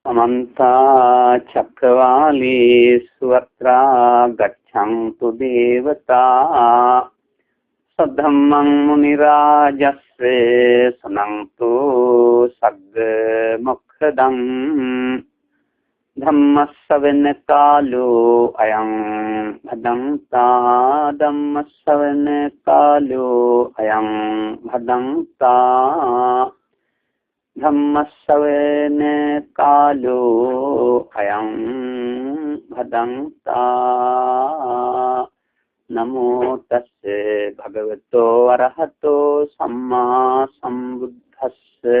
समन्ता चक्रवालेषु अत्रा गच्छन्तु देवता सद्धम्मं मुनिराजस्वे सुनन्तु सग्मुखदम् धम्मस्सवने कालो अयं भदन्ता धम्मस्सवने कालो अयं भदन्ता धम्मस्सवने कालो अयं भदन्ता नमो तस्से भगवतो अरहतो सम्मा सम्बुद्धस्से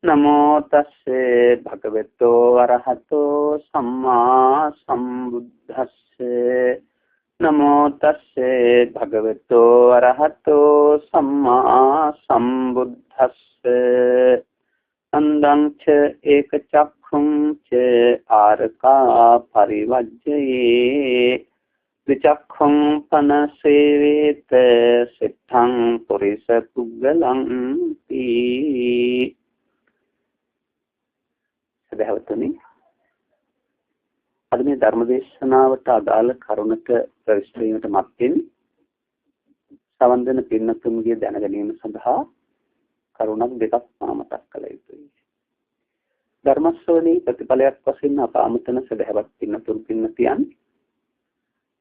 नमो तस्से भगवतो अरहतो सम्मा सम्बुद्धस्से नमो तस्से भगवतो अरहतो सम्मा सम्बुद्धस्से अंदं च एकचक्षुं च आरका परिवज्जये विचक्षुं पनसेवेत सिद्धं पुरुष पुग्गलं ती සදහවතුනි අද මේ ධර්ම දේශනාවට අදාළ කරුණක ප්‍රවිෂ්ඨ වීමට මත්තෙන් සවන් දෙන පින්නතුන්ගේ දැන ගැනීම සඳහා කරුණක් දෙකක් මතක් කළ යුතුයි. ධර්ම ශ්‍රවණී ප්‍රතිඵලයක් වශයෙන් අප අමතන සදහවත් පින්නතුන් පින්නතියන්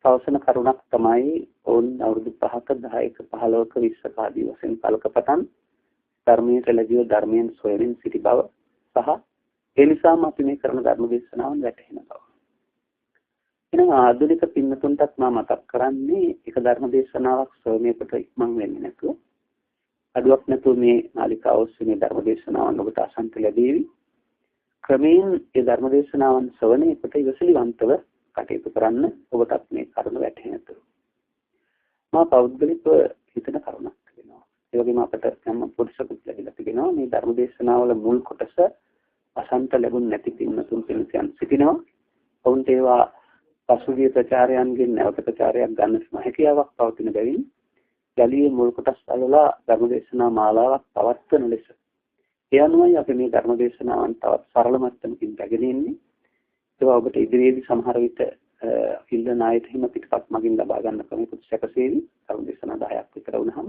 පවසන කරුණක් තමයි ඕන් අවුරුදු 5ක 10ක 15ක 20ක ආදී වශයෙන් කාලක පටන් ධර්මයේ රැළදිව ධර්මයෙන් සොයමින් සිටි බව සහ ඒ නිසාම අපි මේ කරන ධර්ම දේශනාවන් වැටහෙන බව. එනම් ආධුනික පින්නතුන්ටත් මම මතක් කරන්නේ එක ධර්ම දේශනාවක් ශ්‍රවණයකට ඉක්මන් වෙන්නේ නැතුව අඩුවක් නැතුව මේ නාලිකාව ඔස්සේ මේ ධර්ම දේශනාවන් ඔබට අසන්ත ලැබෙවි. ක්‍රමයෙන් ඒ ධර්ම දේශනාවන් ශ්‍රවණයකට ඉවසිලිවන්තව කටයුතු කරන්න ඔබටත් මේ කරුණ වැටහෙනතු. මා පෞද්ගලිකව හිතන කරුණක් වෙනවා. ඒ වගේම අපට යම් පොඩිසකුත් ලැබිලා තිබෙනවා මේ ධර්ම දේශනාවල මුල් කොටස අසන්ත ලැබුණ නැති පින්නතුන් පිළිසයන් සිටිනවා. ඔවුන්ට ඒවා පසුගිය ප්‍රචාරයන්ගෙන් නැවත ප්‍රචාරයක් ගන්න හැකියාවක් පවතින බැවින් යලියේ මුල් කොටස් වලලා ධර්ම දේශනා මාලාවක් පවත්වන ලෙස ඒ අනුවයි අපි මේ ධර්ම දේශනාවන් තවත් සරල මට්ටමකින් රැගෙන ඉන්නේ. ඒවා ඔබට ඉදිරියේදී සමහර විට ඉල්ලන ආයත හිම පිටපත් මගින් ලබා ගන්න කෙනෙකුට සැකසෙවි. ධර්ම දේශනා 10ක් විතර වුණාම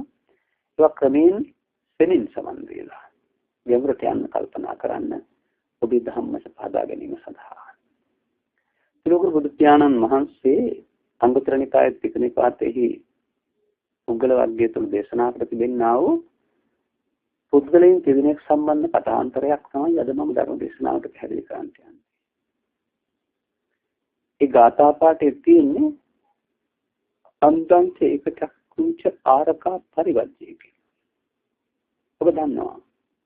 ඒවා ක්‍රමයෙන් සෙමින් සමන් වේලා ගැඹුරට යන්න කල්පනා කරන්න ඔබේ ධම්මස පාදා ගැනීම සඳහා. තිලෝක බුදු පියාණන් වහන්සේ අංගුත්තර නිකායේ තික නිපාතෙහි උග්ගල වර්ගය තුල දේශනා කර තිබෙනා වූ පුද්ගලයන් දෙදෙනෙක් සම්බන්ධ කථාන්තරයක් තමයි අද මම ධර්ම දේශනාවට පැහැදිලි කරන්න යන්නේ. ඒ ගාථා පාඨයේ තියෙන්නේ අන්තංච ඒකචක්කුංච ආරකා පරිවර්ජේ කියලා. ඔබ දන්නවා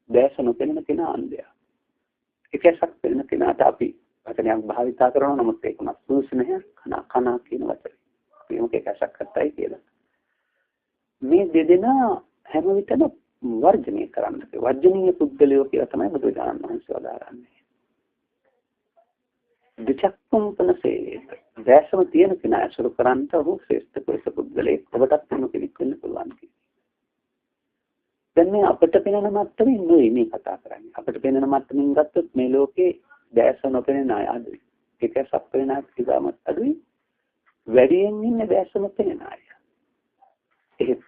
දැස නොපෙනෙන කෙනා අන්ධයා. එකසක් වෙන කෙනාට අපි වචනයක් භාවිතා කරනවා නමුත් ඒක උනත් සුදුසු නැහැ කන කියන වචනේ. අපි මොකක් එකසක් කරතයි කියලා. මේ දෙදෙනා හැම විටම වර්ජනය කරන්න. වර්ජනීය පුද්ගලයෝ කියලා තමයි බුදුරජාණන් වහන්සේ වදාරන්නේ. දෙචක්කුම්පන සේවේත. දැසම තියෙන කෙනා අසුරු කරන්ට ඔහු ශ්‍රේෂ්ඨ පුරුෂ පුද්ගලයෙක් ඔබටත් වෙන කෙනෙක් වෙන්න පුළුවන් කියලා. දැන් මේ අපිට පෙනෙන මට්ටමින් නෙවෙයි මේ කතා කරන්නේ. අපිට පෙනෙන මට්ටමින් ගත්තොත් මේ ලෝකේ දැස නොපෙනෙන අය අඩුයි. ඒක සප්පේන කිසිමත් අඩුයි. වැඩියෙන් ඉන්නේ දැස නොපෙනෙන අය. ඒක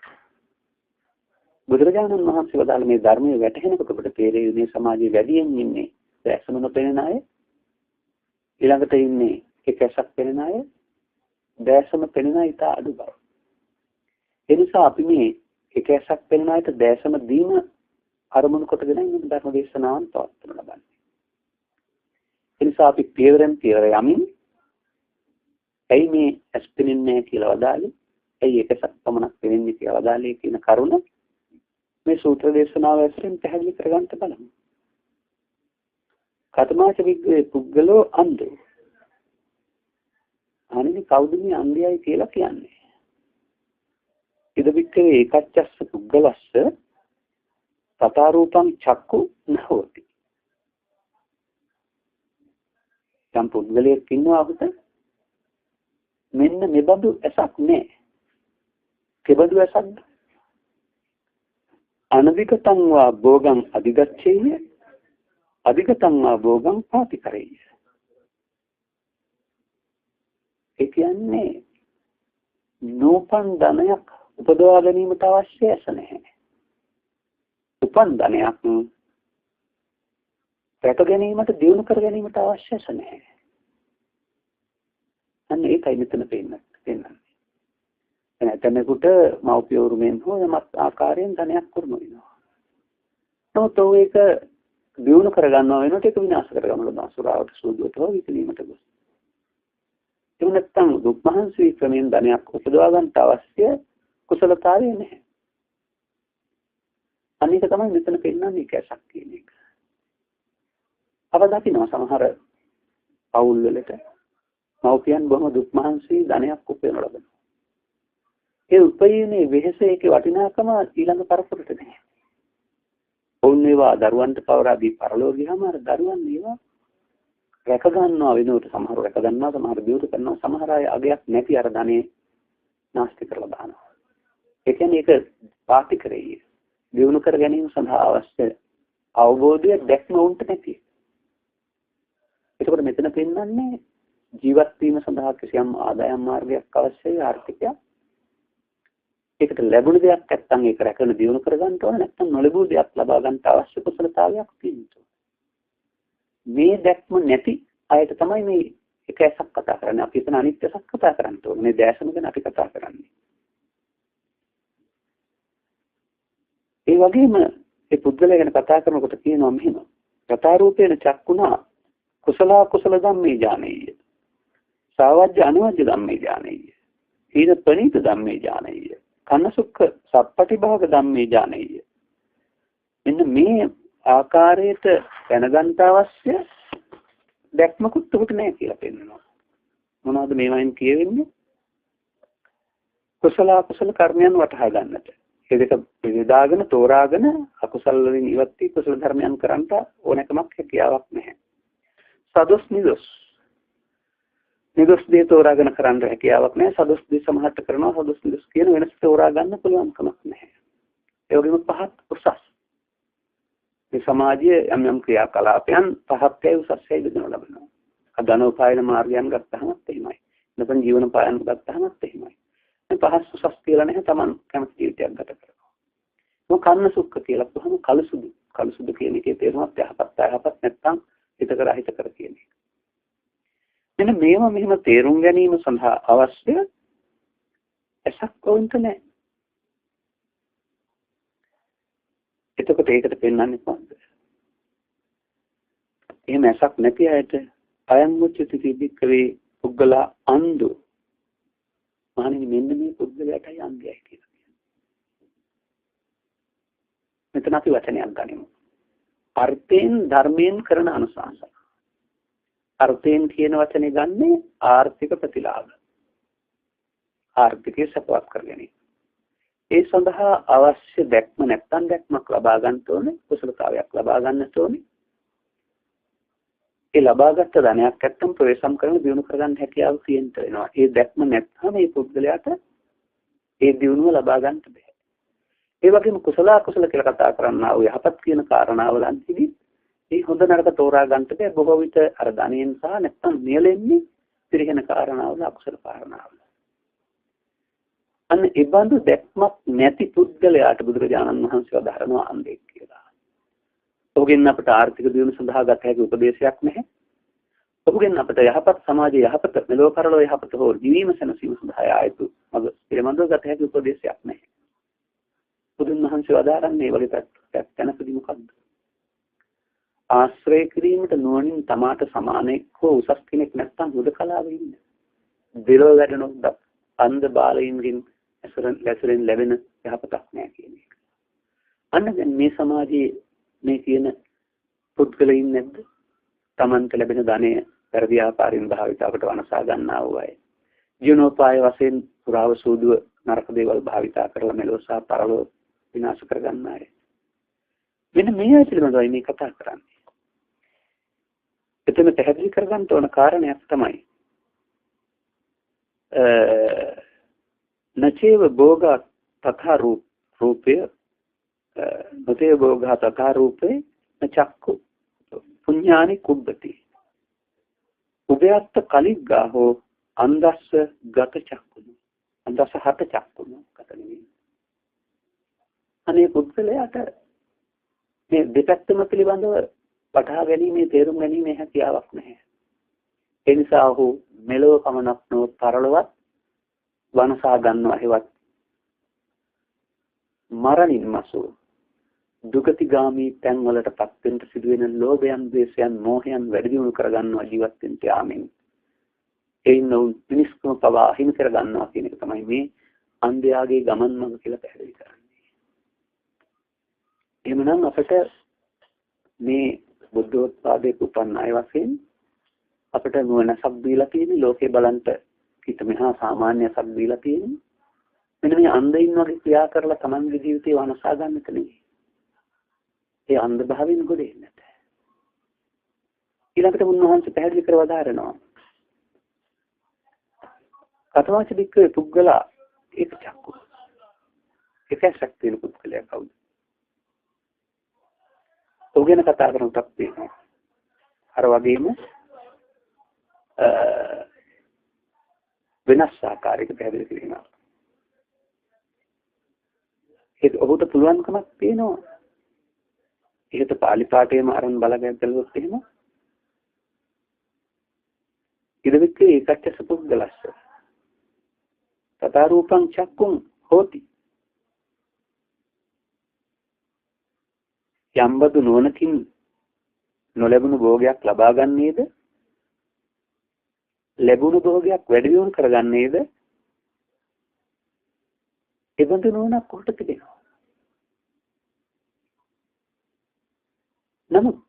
බුදුරජාණන් වහන්සේ වදාළ මේ ධර්මයේ වැටහෙනකොට ඔබට තේරෙයි මේ සමාජයේ වැඩියෙන් ඉන්නේ දැස නොපෙනෙන අය. ඊළඟට ඉන්නේ එකසක් පෙනෙන අය. දැසම පෙනෙන අය ඉතා අඩු බව. ඒ නිසා අපි මේ එකසක් පෙනෙන අයට දැසම දීම අරමුණු කොටගෙන ඉන්න ධර්ම දේශනාවන් පවත්වන ලබන්නේ. ඒ නිසා අපි පියවරෙන් පියවර යමින් ඇයි මේ ඇස් පෙනෙන්නේ කියලා වදාළේ, ඇයි එකසක් පමණක් පෙනෙන්නේ කියලා වදාළේ කියන කරුණ මේ සූත්‍ර දේශනාව ඇසුරින් පැහැදිලි කරගන්න බලමු. කතමාච විග්‍රේ පුද්ගලෝ අන්ධෝ. අනේ කවුද මේ අන්ධයයි කියලා කියන්නේ? ඉද වික්‍රේ ඒකච්චස්ස පුද්ගලස්ස තථාරූපං චක්කු නහෝති. යම් පුද්ගලයෙක් ඉන්නවා අපිට මෙන්න මෙබඳු ඇසක් නැහැ. කෙබඳු ඇසක්ද? අනධිකතං වා භෝගං අධිගච්ඡේය අධිකතං භෝගං පාතිකරෙය. ඒ කියන්නේ නූපන් ධනයක් උපදවා ගැනීමට අවශ්‍ය නැහැ. උපන් ධනයක් රැක ගැනීමට දියුණු කර ගැනීමට අවශ්‍ය නැහැ. අන්න ඒකයි මෙතන පෙන්නන්නේ. එතනකට මෞපිය උරුමෙන් හෝ යමක් ආකාරයෙන් ධනයක් උරුම වෙනවා. නමුත් ඒක දියුණු කර ගන්නවා වෙනකොට ඒක විනාශ කර ගන්නවා. සුරාවට සූදුවට හෝ විකිනීමට ගොස්. ඒ නැත්තම් දුක් මහන්සි ක්‍රමෙන් ධනයක් උපදවා ගන්නට අවශ්‍ය කුසලතාවය නැහැ. අනික තමයි මෙතන පෙන්නන්නේ කැසක් කියන එක. අවදාකිනවා සමහර පවුල් වලට මව්පියන් බොහොම දුක් මහන්සි ධනයක් උපයන ලබනවා. ඒ උපයීමේ වෙහෙස ඒකේ වටිනාකම ඊළඟ පරපුරට නැහැ. ඔවුන් ඒවා දරුවන්ට පවරා දී පරලෝ ගියාම අර දරුවන් ඒවා රැක ගන්නවා වෙනුවට සමහර රැක ගන්නවා සමහර දියුණු කරනවා සමහර අය අගයක් නැති අර ධනෙ නාස්ති කරලා දානවා. ඒ කියන්නේ ඒක පාටිකරේ දියුණු කර ගැනීම සඳහා අවශ්‍ය අවබෝධය දැක්ම උන්ට නැති. ඒකෝට මෙතන පෙන්නන්නේ ජීවත් වීම සඳහා කිසියම් ආදායම් මාර්ගයක් අවශ්‍යයි ආර්ථිකයක්. ඒකට ලැබුණ දෙයක් නැත්නම් ඒක රැකගෙන දියුණු කර ගන්න ඕන නැත්නම් නොලැබුණු දෙයක් ලබා ගන්නට අවශ්‍ය කුසලතාවයක් තියෙනවා. මේ දැක්ම නැති අයට තමයි මේ එක ඇසක් කතා කරන්නේ. අපි එතන අනිත්‍ය ඇසක් කතා කරන්න ඕනේ. මේ දැසම ගැන අපි කතා කරන්නේ. ඒ වගේම ඒ පුද්ගලයා ගැන කතා කරනකොට කියනවා මෙහෙම. රතාරූපේන චක්කුණා කුසල කුසල ධම්මේ ඥානෙය. සාවජ්‍ය අනවජ්‍ය ධම්මේ ඥානෙය. සීල ප්‍රණීත ධම්මේ ඥානෙය. කන්නසුක්ඛ සප්පටිභාග ධම්මේ ඥානෙය. මෙන්න මේ ආකාරයට දැනගන්න අවශ්‍ය දැක්මකුත් උකට නැහැ කියලා පෙන්නනවා. මොනවද මේවායින් කියවෙන්නේ? කුසල අකුසල කර්මයන් වටහා ගන්නට. ඒ දෙක බෙදාගෙන තෝරාගෙන අකුසල වලින් ඉවත් වී කුසල ධර්මයන් කරන්නට ඕනෑකමක් හැකියාවක් නැහැ. සදොස් නිදොස්. නිදොස් දේ තෝරාගෙන කරන්න හැකියාවක් නැහැ. සදොස් දේ සමහරට කරනවා සදොස් නිදොස් කියන වෙනස තෝරා ගන්න පුළුවන් කමක් නැහැ. ඒ වගේම පහත් උසස්. මේ සමාජයේ යම් යම් ක්‍රියාකලාපයන් පහත්යි උසස්යි බෙදනු ලබනවා. අදනෝපායන මාර්ගයන් ගත්තහමත් එහෙමයි. නැත්නම් ජීවන පායන ගත්තහමත් එහෙමයි. මේ පහත් උසස් කියලා නැහැ Taman කැමති ජීවිතයක් ගත කරනවා. මොකක් කන්න සුක්ඛ කියලා කොහොම කලසුදු. කලසුදු කියන එකේ තේරුමත් යහපත් නැත්නම් හිත කර කියන එක. මෙන්න මේවා මෙහෙම තේරුම් ගැනීම සඳහා අවශ්‍ය ඇසක් වුන්ට නැහැ. එතකොට ඒකට පෙන්වන්නේ කොහොමද? එහෙම ඇසක් නැති අයට අයං මුච්චති තිබික්කවේ පුද්ගලා අන්දු. මහණෙනි මෙන්න මේ පුද්ගලයාටයි අන්ධයයි කියලා කියනවා. මෙතන අපි වචනයක් ගනිමු. අර්ථයෙන් ධර්මයෙන් කරන අනුශාසන. අර්ථයෙන් කියන වචනේ ගන්නේ ආර්ථික ප්‍රතිලාභ. ආර්ථිකය සපවත් කර ගැනීම. ඒ සඳහා අවශ්‍ය දැක්ම නැත්නම් දැක්මක් ලබා ගන්න ඕනේ, කුසලතාවයක් ලබා ගන්නට ඕනේ. ඒ ලබාගත් ධනයක් නැත්නම් ප්‍රවේශම් කරන දිනු කරගන්න හැකියාව තියෙන්න වෙනවා. ඒ දැක්ම නැත්නම් මේ පුද්ගලයාට ඒ දිනුව ලබා ගන්නට බෑ. ඒ වගේම කුසල අකුසල කියලා කතා කරන්නා වූ යහපත් කියන කාරණාවලන්හිදී මේ හොඳ නරක තෝරා ගන්නට බෑ. බොහෝ විට අර ධනෙන් සහ නැත්නම් නියැලෙන්නේ පිරිහෙන කාරණාවල අකුසල කාරණාවල. අන්න ඒ බඳු දැක්මක් නැති පුද්ගලයාට බුදුරජාණන් වහන්සේ වදාරනවා අන්ධෙක් කියලා. ඔහුගෙන් අපට ආර්ථික දියුණුව සඳහා ගත හැකි උපදේශයක් නැහැ. ඔහුගෙන් අපට යහපත් සමාජයේ යහපත මෙලොව පරලොව යහපත හෝ ජීවීම සැනසීම සඳහා ආයතු මඟ පිළිබඳව ගත හැකි උපදේශයක් නැහැ. බුදුන් වහන්සේ වදාරන්නේ මේ වගේ පැත්තක් තැනකදී මොකද්ද? ආශ්‍රය කිරීමට නුවණින් තමාට සමානෙක් හෝ උසස් කෙනෙක් නැත්නම් හුදකලාවේ ඉන්න. දිලෝ වැඩනොත් අන්ධ බාලයින්ගෙන් ඇසුරෙන් ලැබෙන යහපතක් නැහැ කියන එක. අන්න දැන් මේ සමාජයේ මේ කියන පුද්ගලයින් නැද්ද? තමන්ට ලැබෙන ධනය පරිදි ආකාරයෙන් භාවිතාවට වනසා ගන්නා වූ අය. ජීවනෝපාය වශයෙන් පුරාව සූදුව නරක දේවල් භාවිතා කරලා මෙලොව සහ පරලොව විනාශ කර ගන්න අය. මෙන්න මේ අය පිළිබඳවයි මේ කතා කරන්නේ. එතන පැහැදිලි කරගන්න ඕන කාරණයක් තමයි නචේව භෝග තථා රූපය නචේව භෝග තථා රූපේ නචක්කු. පුඤ්ඤානි කුබ්බති උභයත්ත කලිග්ගාහෝ අන්දස්ස ගත චක්කුණු අන්දස්ස හත චක්කුණු කතනෙමි අනේ පුද්ගලයාට මේ දෙපැත්තම පිළිබඳව වටහා ගැනීමේ තේරුම් ගැනීමේ හැකියාවක් නැහැ. ඒ නිසා ඔහු මෙලොව පමණක් නොව පරලොවත් වනසා ගන්නවා හේවත් මරණින් මසු දුගතිගාමී තැන් වලටපත් වෙන්න සිදුවෙන ලෝභයන්, ද්වේෂයන්, මෝහයන් වැඩි දියුණු කර ගන්නවා ජීවත් වෙන්න යාමෙන්. ඒ නෝ මිනිස්කම පවා හිමි කර ගන්නවා කියන එක තමයි මේ අන්ධයාගේ ගමන් මඟ කියලා පැහැදිලි කරන්නේ. එහෙමනම් අපිට මේ බුද්ධෝත්පාදයේ උපන් අය වශයෙන් අපිට නුවණක් දීලා තියෙන ලෝකේ බලන්ට කිත මෙහා සාමාන්‍ය සබ් දීලා තියෙන මෙන්න මේ අන්ධයින් වගේ ක්‍රියා කරලා තමන්ගේ ජීවිතේ වනසා ගන්නට නෙවෙයි. ඒ අන්ධ භාවයෙන් ගොඩ එන්නට. ඊළඟට උන්වහන්සේ පැහැදිලි කර වදාරනවා. කතවාච දික්කේ පුද්ගලා ඒක චක්කු. ඒකක් තියෙන පුද්ගලයා කවුද? ඔහුගෙන කතා කරනටත් තියෙනවා. අර වගේම වෙනස් ආකාරයක පැහැදිලි කිරීමක්. ඒක ඔහුට පුළුවන්කමක් තියෙනවා. ඒකට පාලි පාඨයේම අරන් බලගෙන බැලුවොත් එහෙම ඉදවික්කේ ඒකච්ච සුපුද්ගලස්ස තථා රූපං චක්කුං හෝති යම්බදු නුවණකින් නොලැබුණු භෝගයක් ලබා ගන්නේද ලැබුණු භෝගයක් වැඩි දියුණු කරගන්නේද එබඳු නුවණක් කොහොට තිබෙනවා. නමුත්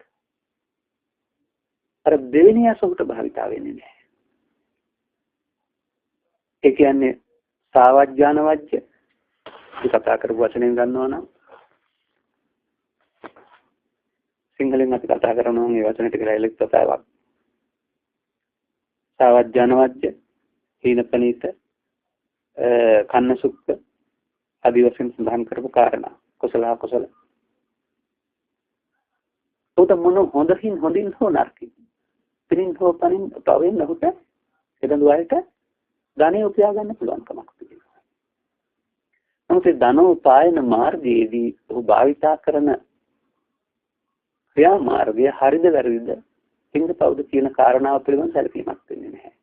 අර දෙවෙනි අසුකට භාවිතා වෙන්නේ නැහැ. ඒ කියන්නේ සාවජ්ජාන වජ්‍ය කතා කරපු වචනෙන් ගන්නවා නම් සිංහලෙන් අපි කතා කරනවා නම් ඒ වචන ටික ලයිලෙක් කතාවක්. සාවජ්ජාන වජ්‍ය හීනපනීත කන්න සුක්ක ආදී වශයෙන් සඳහන් කරපු කාරණා කුසල අකුසල උත මොන හොඳින් හෝ නරකින් පිටින් හෝ පනින් තවෙන් ලහුට එදඳු වලට ධනෙ උපයා ගන්න පුළුවන් කමක් තිබෙනවා. නමුත් ඒ ධන උපායන මාර්ගයේදී ඔහු භාවිතා කරන ක්‍රියා මාර්ගය හරිද වැරදිද පින්ද පවුද කියන කාරණාව පිළිබඳ සැලකීමක් වෙන්නේ නැහැ.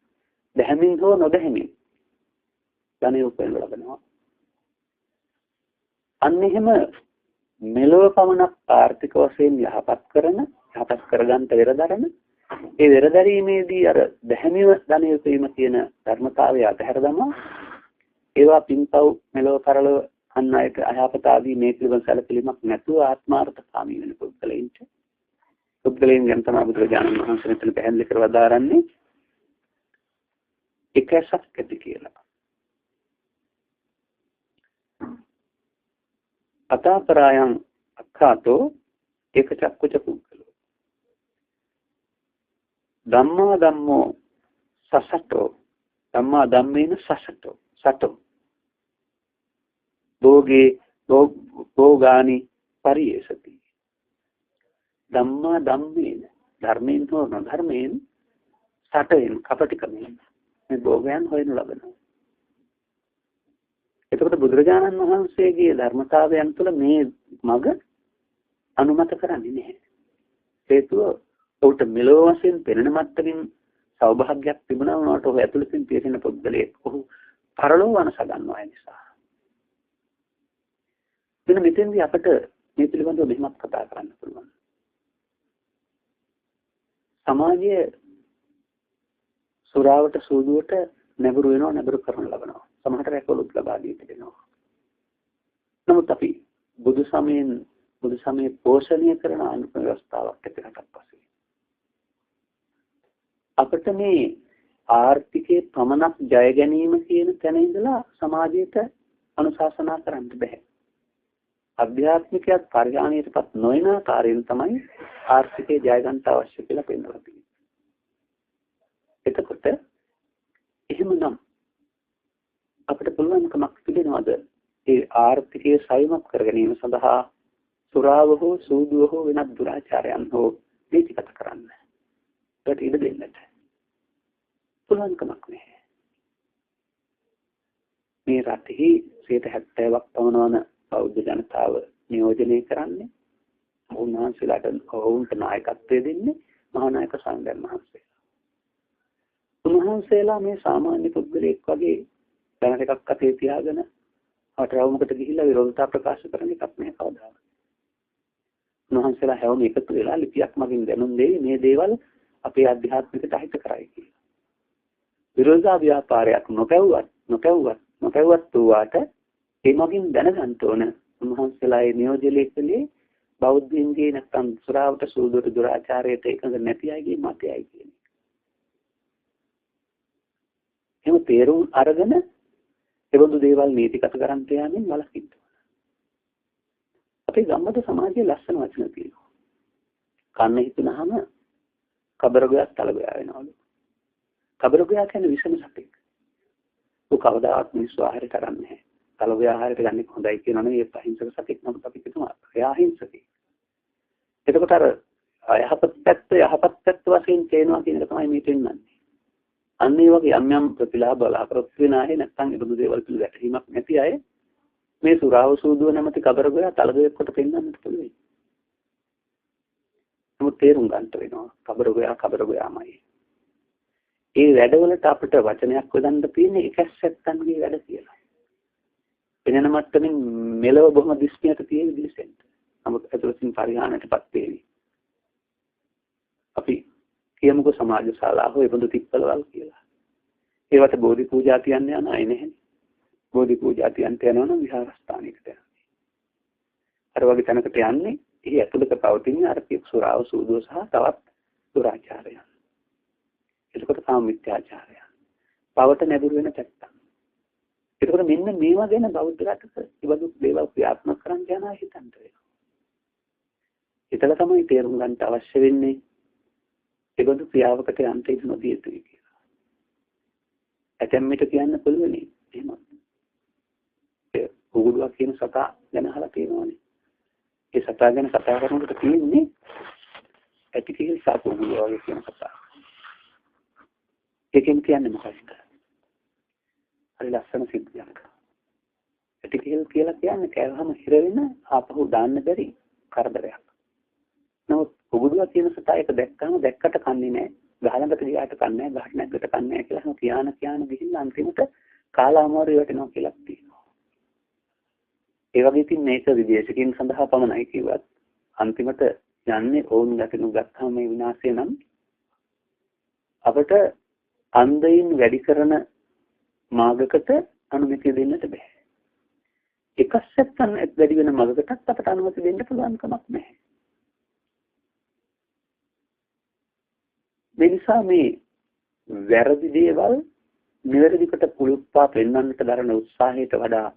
දැහැමින් හෝ නොදැහැමින් ධනෙ උපයන ලබනවා. අන්න එහෙම මෙලොව පමණක් ආර්ථික වශයෙන් යහපත් කරගන්න වෙරදරන ඒ වෙරදරීමේදී අර දැහැමිව ධනෙ උපයීම කියන ධර්මතාවය අතහැර දමා ඒවා පින්පව් මෙලොව පරලොව අන් අයට අයහපත ආදී මේ පිළිබඳ සැලකිලිමක් නැතුව ආත්මාර්ථකාමී වෙන පුද්ගලයන් ගැන තමයි බුදුරජාණන් වහන්සේ මෙතන පැහැදිලි කර වදාරන්නේ එකසක් ඇති කියලා. අතාපරායන් අක්ඛාතෝ ඒක චක්කුච පුද්ගලෝ ධම්මා ධම්මෝ සසතෝ ධම්මා ධම්මේන සසතෝ සතෝ භෝගානි පරියසති ධම්මා ධම්මේන ධර්මයෙන් හෝ නොධර්මයෙන් සතෙන් කපටිකමෙන් මේ භෝගයන් හොයනු ලබනවා. එතකොට බුදුරජාණන් වහන්සේගේ ධර්මතාවයන් තුළ මේ මඟ අනුමත කරන්නේ නැහැ. හේතුව උට මෙලොව වශයෙන් පෙනෙන මත්තකින් සෞභාග්‍යයක් තිබුණා වුණාට ඔහු ඇතුළතින් පිරෙන පුද්ගලයෙක් ඔහු පරලොව වනස ගන්නවා නිසා. මෙන්න මෙතෙන්දී අපිට මේ පිළිබඳව මෙහෙමත් කතා කරන්න පුළුවන්. සමාජයේ සුරාවට සූදුවට නැඹුරු වෙනවා නැඹුරු කරන ලබනවා. සමහරට රැකවලුත් ලබා දී තිබෙනවා. නමුත් අපි බුදු සමයේ පෝෂණය කරන අනුකම්ප ව්‍යවස්ථාවක් ඇතිවෙනට පස්සේ අපිට මේ ආර්ථිකයේ පමණක් ජය ගැනීම කියන තැන ඉඳලා සමාජයට අනුශාසනා කරන්න බෑ. අධ්‍යාත්මිකයක් පරිඥාණයටපත් නොවන කාර්යයෙන් තමයි ආර්ථිකයේ ජය ගන්න අවශ්‍ය කියලා පෙන්වලා තියෙන්නේ. එතකොට එහෙමනම් අපිට පුළුවන්කමක් තිබෙනවද ඒ ආර්ථිකයේ සයමත් කර ගැනීම සඳහා සුරාව හෝ සූදුව හෝ වෙනත් දුරාචාරයන් හෝ නීතිගත කරන්න. ඒකට ඉඩ දෙන්නට පුළුවන් කමක් නැහැ. මේ රටෙහි 70%ක් පමණ වන බෞද්ධ ජනතාව නියෝජනය කරන්නේ උන්වහන්සේලාට ඔවුන්ට නායකත්වය දෙන්නේ මහා නායක සංඝරත්නයන් වහන්සේලා. උන්වහන්සේලා මේ සාමාන්‍ය පුද්ගලයෙක් වගේ දැන එකක් අතේ තියාගෙන අටරවුමකට ගිහිල්ලා විරෝධතා ප්‍රකාශ කරන එකක් නෙවෙයි කවදාවත්. උන්වහන්සේලා හැවම එකතු වෙලා ලිපියක් මගින් දැනුම් දෙයි මේ දේවල් අපේ අධ්‍යාත්මිකට අහිත කරයි කියලා. විරෝධතා ව්‍යාපාරයක් නොපැවුවත් වාට ඒ මගින් දැනගන්න ඕන උන්වහන්සේලා ඒ නියෝජනය කළේ බෞද්ධයින්ගේ නැත්නම් සුරාවට සූදුවට දුරාචාරයට එකඟ නැති අයගේ මතයයි කියන්නේ. එහෙම තේරුම් අරගෙන ඒබඳු දේවල් නීතිගත කරන්න යන්නේ වළකින්න. අපේ ගම්බද සමාජයේ ලස්සන වචන තියෙනවා. කන්න හිතුනහම කබරගයක් තලගයා වෙනවලු. කබරගයා කියන්නේ විසම සතෙක්. ਉਹ කවදාවත් මිනිස්සු ආහාර කරන්නේ නැහැ. තලගයා ආහාරයට ගන්න හොඳයි කියනවනේ ඒ අහිංසක සතෙක් නමුත් අපි හිතනවා එයා අහිංසකෙක්. එතකොට අර යහපත් පැත්ත වශයෙන් තේනවා කියන එක තමයි මේ තෙන්නන්නේ. අන්න ඒ වගේ යම් ප්‍රතිලාභ බලාපොරොත්තු වෙන අය නැත්නම් ඒ බුදු දේවල් පිළි වැටහීමක් නැති අය මේ සුරාව සූදුව නැමැති කබරගොයා තලගොයෙක් කොට පෙන්වන්නත් පුළුවන්. නමුත් තේරුම් ගන්න වෙනවා කබරගොයාමයි. ඒ වැඩවලට අපිට වචනයක් යොදන්න තියෙන්නේ එකස්සැත්තන්ගේ වැඩ කියලා. වෙනන මට්ටමින් මෙලව බොහොම දිස්මියට තියෙන විදිහට. නමුත් අතුලින් පරිහානයටපත් වෙවි. අපි කියමුකෝ සමාජ ශාලා හෝ ඒබඳු තිප්පලවල් කියලා. ඒවට බෝධි පූජා තියන්න යන අය නැහැ. බෝධි පූජා තියන්න යනවා නම් විහාරස්ථානයකට යනවා. අර වගේ තැනකට යන්නේ එහි ඇතුළත පවතින අර සුරාව සූදුව සහ තවත් දුරාචාරයන්. ඒකට තමයි මිත්‍යාචාරය. පවට නැඹුරු වෙන පැත්ත. ඒකට මෙන්න මේවා ගැන බෞද්ධ රටක ඉවදු දේවල් ක්‍රියාත්මක කරන්න යන අය හිතන්න වෙනවා. ඒතල තමයි තේරුම් ගන්න අවශ්‍ය වෙන්නේ ඒබඳු ක්‍රියාවකට යන්න ඉඩ නොදිය යුතුයි කියලා. ඇතැම් විට කියන්න පුළුවන් නේ. එහෙම. ඒ උගුඩුවක් කියන සතා ගැන අහලා තියෙනවනේ. ඒ සතා ගැන කතා කරනකොට තියෙන්නේ ඇටි කිහිල් සාපු උගුඩුව වගේ කියන කතා. ඒකෙන් කියන්නේ මොකක්ද? හරි ලස්සන සිද්ධියක්. ඇටි කිහිල් කියලා කියන්නේ කෑවහම හිර වෙන ආපහු දාන්න බැරි කරදරයක්. නමුත් උගුඩුව කියන සතා එක දැක්කම දැක්කට කන්නේ නැහැ. ගහලකට ගියාට කන්නේ නැහැ, ගහට නැග්ගට කන්නේ නැහැ කියලා කියන ගිහින් අන්තිමට කාලාමාරු වැටෙනවා කියලා තියෙනවා. ඒ වගේ ඉතින් මේක විදේශිකින් සඳහා පමණයි කිව්වත් අන්තිමට යන්නේ ඕන් ගැටෙනු ගත්තාම මේ විනාශය නම් අපට අන්දයින් වැඩි කරන මාර්ගකට අනුමැතිය දෙන්නට බෑ. එකස්සෙන් වැඩි වෙන මාර්ගකටත් අපට අනුමැතිය දෙන්න පුළුවන් කමක් නැහැ. මේ නිසා මේ වැරදි දේවල් නිවැරදිකට පුලුප්පා පෙන්වන්නට දරන උත්සාහයට වඩා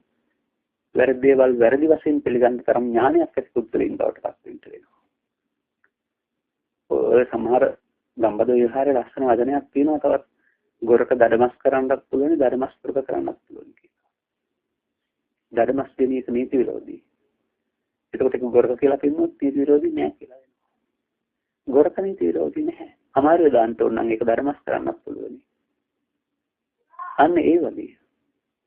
වැරදි දේවල් වැරදි වශයෙන් පිළිගන්න තරම් ඥානයක් ඇති පුද්ගලයන් බවට පත් වෙන්න වෙනවා. ඔය සමහර ගම්බද විහාරයේ ලස්සන වචනයක් තියෙනවා තවත් ගොරක දඩමස් කරන්නත් පුළුවන් දඩමස් පුරක කරන්නත් පුළුවන් කියලා. දඩමස් දෙන එක නීති විරෝධී. ඒකට ඒක ගොරක කියලා කිව්වොත් නීති විරෝධී නෑ කියලා වෙනවා. ගොරක නීති විරෝධී නැහැ. අමාරු දාන්න ඕන නම් ඒක දඩමස් කරන්නත් පුළුවන්. අන්න ඒ වගේ.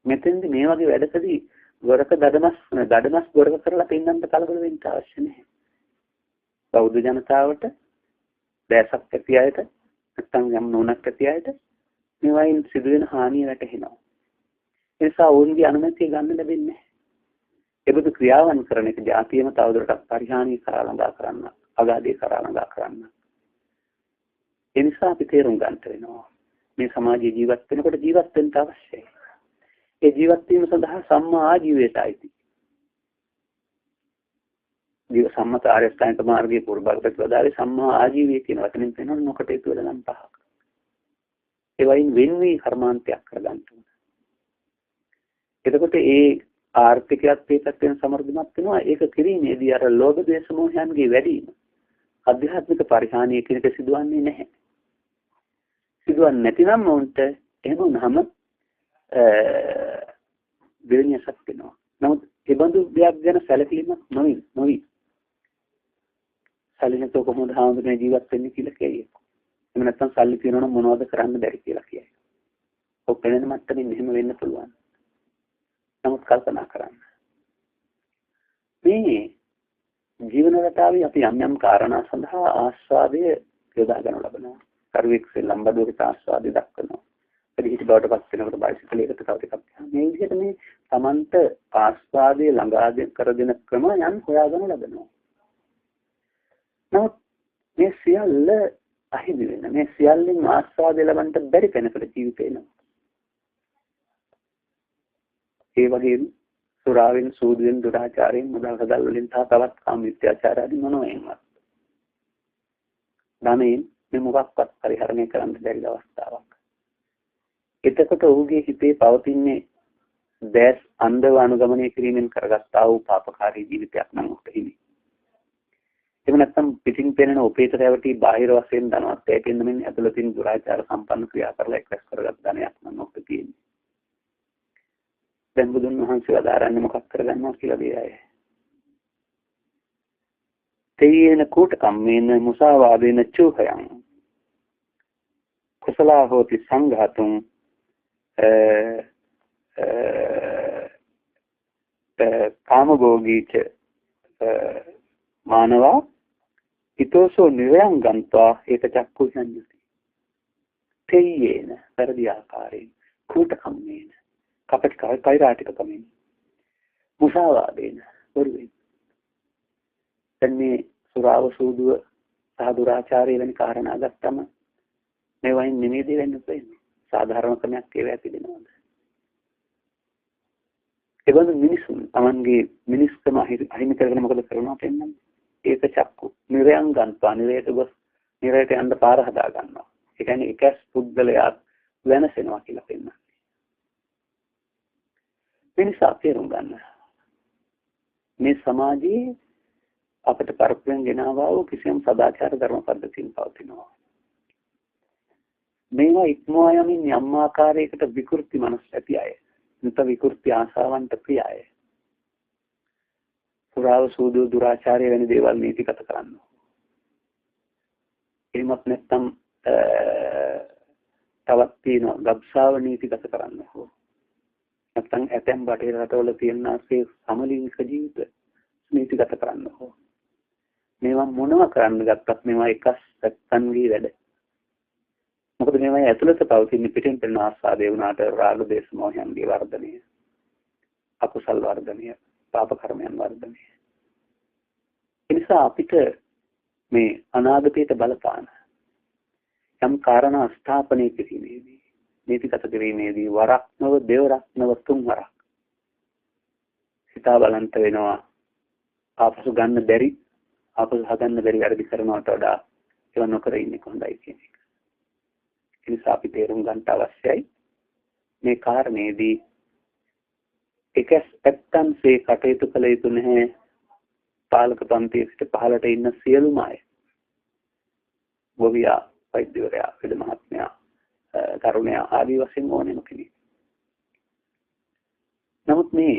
මෙතෙන්දි මේ වගේ වැඩකදී ගොරක දඩමස් ගොරක කරලා පෙන්නන්න කලබල වෙන්න අවශ්‍ය නැහැ. බෞද්ධ ජනතාවට දැසක් ඇති අයට නැත්නම් යම් නොනක් ඇති අයට මේවායින් සිදුවෙන හානිය වැටහෙනවා. ඒ නිසා ඕන්ගේ අනුමැතිය ගන්න ලැබෙන්නේ නැහැ. ඒබඳු ක්‍රියාවන් කරන එක ජාතියම තවදුරටත් පරිහානිය කරා ළඟා කරන්න, අගාධය කරා ළඟා කරන්න. ඒ නිසා අපි තේරුම් ගන්න වෙනවා. මේ සමාජයේ ජීවත් වෙනකොට ජීවත් වෙන්න අවශ්‍යයි. ඒ ජීවත් වීම සඳහා සම්මා ආජීවයට අයිති. සම්මත ආර්ය අෂ්ටාංගික මාර්ගයේ පූර්වභාගයට වදාළේ සම්මා ආජීවය කියන වචනෙන් පෙන්වන නොකට ඒක වෙන නම් පහක්. ඒ වයින් වෙන්වී කර්මාන්තයක් කරගන්න ඕන. එතකොට ඒ ආර්ථිකයත් ඒකත් වෙන සමර්ධමත් වෙනවා. ඒක කිරීමේදී අර ලෝභ ද්වේෂ මොහයන්ගේ වැඩිම අධ්‍යාත්මික පරිහානිය කියන එක සිදුවන්නේ නැහැ. සිදුවන්නේ නැතිනම් උන්ට එහෙම වුණාම දෙවියන්සක් වෙනවා. නමුත් ඒ බඳු දෙයක් ගැන සැලකීමක් නොවි. සල්ලි නැතුව කොහොමද හාමුදුරනේ ජීවත් වෙන්නේ කියලා කියයි. එහෙම නැත්නම් සල්ලි තියෙනවනම් මොනවද කරන්න බැරි කියලා කියයි. ඔක් වෙන මට්ටමින් එහෙම වෙන්න පුළුවන්. නමුත් කල්පනා කරන්න. මේ ජීවන රටාවේ අපි යම් යම් කාරණා සඳහා ආස්වාදය යොදා ගන්න ලබනවා. කරුවෙක් සෙල්ලම්බඩුවකට ආස්වාදය දක්වනවා. පිළිහිටි බවට පත් වෙනකොට බයිසිකලයකට තව ටිකක් මේ විදිහට මේ Tamanට ආස්වාදය ළඟා කර දෙන ක්‍රම යම් හොයාගන්න ලබනවා. නමුත් මේ සියල්ල අහිමි වෙන මේ සියල්ලෙන් ආස්වාදය ලබන්න බැරි කෙනෙකුට ජීවිතේ නෑ. ඒ වගේම සුරාවෙන් සූදුවෙන් දුරාචාරයෙන් මුදල් හදල් වලින් තවත් කාම විත්‍යාචාර ආදී මොනවායින්වත් ධනෙන් මේ මොකක්වත් පරිහරණය කරන්න බැරි අවස්ථාවක්. එතකොට ඔහුගේ හිතේ පවතින්නේ දැස් අන්ධව අනුගමනය කිරීමෙන් කරගත්තා වූ පාපකාරී ජීවිතයක් නම් ඔහුට හිමි. එහෙම නැත්නම් පිටින් පෙනෙන උපේත රැවටි බාහිර වශයෙන් ධනවත් ඇතින් මෙන්න ඇතුළතින් දුරාචාර සම්පන්න ක්‍රියා කරලා එක්රැස් කරගත් ධනයක් නම් ඔහුට තියෙන්නේ. දැන් බුදුන් වහන්සේ වදාරන්නේ මොකක් කරගන්නවා කියලා දෙයයි. තේයේන කූට කම්මේන මුසාවාදේන චූහයන් කුසලා හෝති සංඝාතුම් කාමභෝගීච මානවා ඊතෝසෝ නිරයන් ගන්නවා ඒක චක්කු සංයුති. තේයේන පරිදි ආකාරයෙන් කූට කම්මේන කපට කෛරාටික කමින් මුසාවාදේන වරුවෙන් දැන් මේ සුරාව සූදුව සහ දුරාචාරය වෙන කාරණා ගත්තම මේ වයින් නිමේදී වෙන්න වෙන්නේ සාධාරණ ක්‍රමයක් ඒව ඇතිවෙනවද? ඒවන මිනිසුන් Tamanගේ මිනිස්කම අහිමි කරගෙන මොකද කරනවා කියන්නේ? ඒක චක්කු නිරයන් ගන්නවා නිරයට ගොස් නිරයට යන්න පාර හදා ගන්නවා. ඒ කියන්නේ එකස් පුද්ගලයා වෙනසෙනවා කියලා පෙන්නනවා. මිනිසා තේරුම් ගන්න. මේ සමාජයේ අපට පරපුරෙන් ගෙනාවා වූ කිසියම් සදාචාර ධර්ම පද්ධතීන් පවතිනවා. මේවා ඉක්මවා යමින් යම් ආකාරයකට විකෘති මනස ඇති අය. නැත්නම් විකෘති ආශාවන්ට ප්‍රිය අය. පුරාව සූදු දුරාචාරය වැනි දේවල් නීතිගත කරනවා. එහෙමත් නැත්නම් තවත් තියෙනවා ගබ්සාව නීතිගත කරනවා. නැත්නම් ඇතැම් බටහිර රටවල තියෙන ආසේ සමලිංගික ජීවිත නීතිගත කරන්න ඕන. මේවා මොනවා කරන්න ගත්තත් මේවා එකස් පැත්තන්ගේ වැඩ. මොකද මේවා ඇතුළත පවතින පිටින් පෙනෙන ආස්වාදේ වුණාට රාග දේශ මොහයන්ගේ වර්ධනය, අකුසල් වර්ධනය, පාප කර්මයන් වර්ධනය. ඒ නිසා අපිට මේ අනාගතයට බලපාන යම් කාරණා ස්ථාපනය කිරීමේදී නීතිගත කිරීමේදී වරක් නව දෙවරක් නව තුන් වරක් හිතා බලන්ත වෙනවා. ආපසු ගන්න බැරි ආපසු හදන්න බැරි වැඩි කරනවට වඩා ඒව නොකර ඉන්නේ කොහොඳයි කියන එක. ඒ නිසා අපි තේරුම් ගන්න අවශ්‍යයි මේ කාරණේදී එකස් පැත්තන්සේ කටයුතු කළ යුතු නැහැ. පාලක පන්තියේ සිට පහළට ඉන්න සියලුම අය ගොවියා, වෛද්‍යවරයා, වෙද මහත්මයා, කරුණයා ආදී වශයෙන් ඕනෙම කෙනෙක්. නමුත් මේ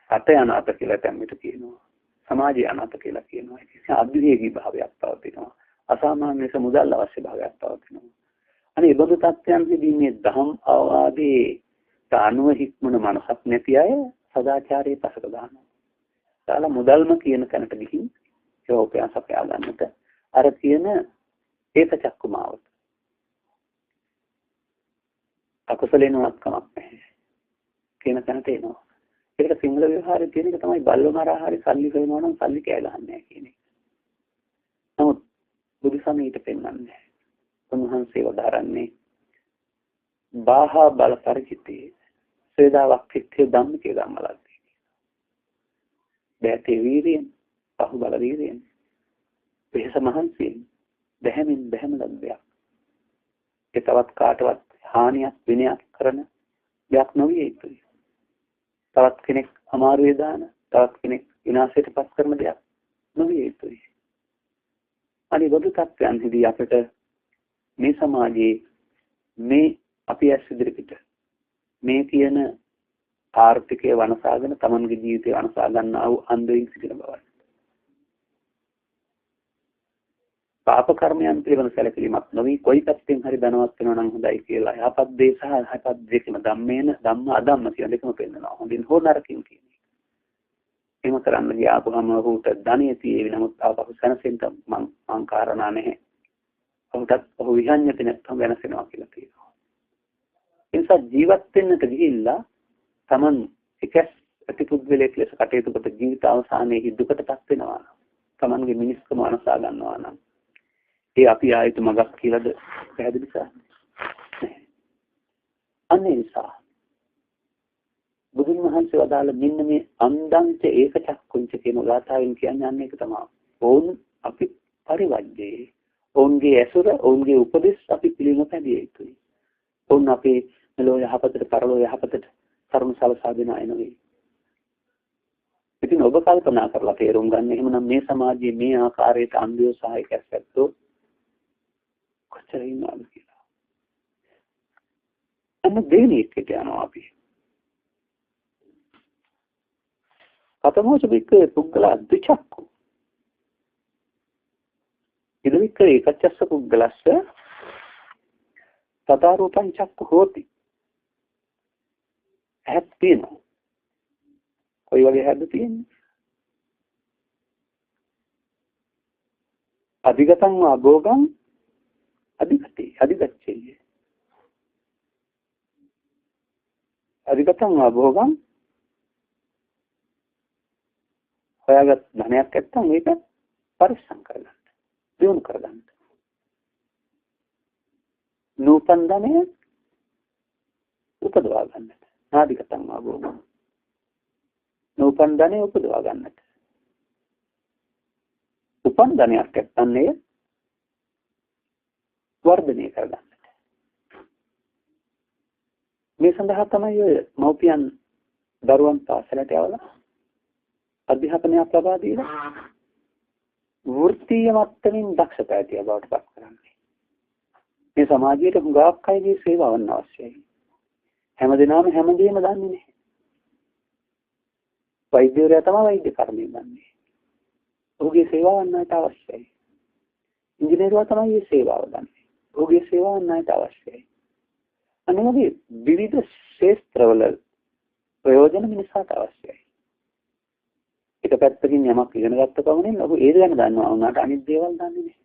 රට අනාථ කියලා තැම්මිට කියනවා. සමාජය අනාථ කියලා කියනවා. ඒ කියන්නේ අධිවේගී භාවයක් පවතිනවා. අසාමාන්‍ය සමුදල් අවශ්‍ය භාවයක් පවතිනවා. අනේ බඳු තත්ත්වයන්දී මේ දහම් අවවාදී තානුව හික්මන මනසක් නැති අය සදාචාරයේ පසක දානවා. තාලා මුදල්ම කියන තැනට ගිහින් යෝපයන් සපයා ගන්නට අර කියන ඒක චක්කුමාවත අකුසලේනවත් කමක් නැහැ කියන තැනට එනවා. ඒක සිංහල ව්‍යවහාරයේ තියෙන එක තමයි බල්ව මරා හරි සල්ලි කරනවා නම් සල්ලි කෑ ගන්නෑ කියන එක. නමුත් බුදු සමීට පෙන්වන්නේ උන්වහන්සේ වදාරන්නේ බාහා බල පරිචිතේ සේදාවක් පිටේ ධම්මිකේ ධම්මලද්දී. බෑතේ වීරියෙන් පහු බල වීරියෙන් වෙහස මහන්සියෙන් බැහැමින් බැහැම ලද්දයක්. ඒ තවත් කාටවත් හානියක් විනයක් කරන දෙයක් නොවිය යුතුයි. තවත් කෙනෙක් අමාරුවේ දාන, තවත් කෙනෙක් විනාශයට පත් කරන දෙයක් නොවිය යුතුයි. අනිත් බොදු තත්ත්වයන්හිදී අපිට මේ සමාජයේ මේ අපි ඇස් ඉදිරිපිට මේ තියෙන ආර්ථිකය වනසාගෙන තමන්ගේ ජීවිතය වනසා ගන්නා වූ අන්ධයින් සිටින බව. පාප කර්මයන් පිළිබඳ සැලකිලිමත් නොවි කොයි පැත්තෙන් හරි ධනවත් වෙනවා නම් හොඳයි කියලා යහපත් දේ සහ යහපත් දෙකම ධම්මේන ධම්ම අධම්ම කියන දෙකම පෙන්නනවා. හොඳින් හෝ නරකින් කියන එක. එහෙම කරන්න ගියාපුවම ඔහුට ධනිය තියෙවි නමුත් ආපහු සැනසෙන්න මං කාරණා නැහැ. ඔහු විහඤ්ඤති නැත්නම් වෙනසෙනවා කියලා කියනවා. ඒ නිසා ජීවත් වෙන්නට ගිහිල්ලා Taman එකස් ප්‍රතිපුද්ගලයෙක් ලෙස කටයුතු කොට ජීවිත අවසානයේ දුකටපත් වෙනවා. Tamanගේ මිනිස්කම අනසා ගන්නවා නම් ඒ අපි ආයත මගක් කියලාද පැහැදිලි කරන්නේ. අනේ නිසා බුදුන් වහන්සේ වදාළ මෙන්න මේ අන්දන්ත ඒක චක්කුංච කියන ගාථාවෙන් කියන්නේ අන්න ඒක තමයි. ඕන් අපි පරිවර්ජේ. ඔවුන්ගේ ඇසුර, ඔවුන්ගේ උපදෙස් අපි පිළිගන්න පැදිය යුතුයි. ඔවුන් අපේ මෙලෝ යහපතට, පරලෝ යහපතට කරුණ සලසා දෙන අය නෙවෙයි. ඉතින් ඔබ කල්පනා කරලා තේරුම් ගන්න එහෙමනම් මේ සමාජයේ මේ ආකාරයට අන්ධයෝ සහායක ඇත්තෝ කොච්චර ඉන්නවද කියලා. අන්න දෙන්නේ යනවා අපි. කතමෝච බික්කේ පුද්ගල අධිචක්කු. ඉදවික්කේ එකච්චස්ස පුද්ගලස්ස තදාරූපං චක්කු හෝති. ඇත් තියෙනවා. කොයි වගේ හැද්ද තියෙන්නේ? අධිගතං අභෝගං අධිගච්ඡේ. අධිගතං අභෝගං හොයාගත් ධනයක් නැත්තම් මේක පරිස්සම් කරගන්න. දියුණු කරගන්න. නූපන් ධනය උපදවා ගන්නට. නාදිකතං අභෝගං. නූපන් ධනය උපදවා ගන්නට. උපන් ධනයක් නැත්තම් ඒ වර්ධනය කරගන්නට. මේ සඳහා තමයි මව්පියන් දරුවන් පාසලට යවලා අධ්‍යාපනයක් ලබා දීලා වෘත්තීය මට්ටමින් දක්ෂතා ඇතිව බවට පත් කරන්නේ. මේ සමාජයේ හුඟක් අයගේ සේවාවන් අවශ්‍යයි. හැමදෙනාම හැමදේම දන්නේ නැහැ. වෛද්‍යවරයා තමයි වෛද්‍ය කර්මය දන්නේ. ඔහුගේ සේවාවන් නැට අවශ්‍යයි. ඉංජිනේරුවා තමයි මේ සේවාව දන්නේ. ඔහුගේ සේවාවන් නැට අවශ්‍යයි. අනිවාර්ය විවිධ ශාස්ත්‍රවල ප්‍රයෝජන මිනිසාට අවශ්‍යයි. එක පැත්තකින් යමක් ඉගෙන ගත්ත පමණින් ඔහු ඒ ගැන දන්නවා වුණාට අනිත් දේවල් දන්නේ නැහැ.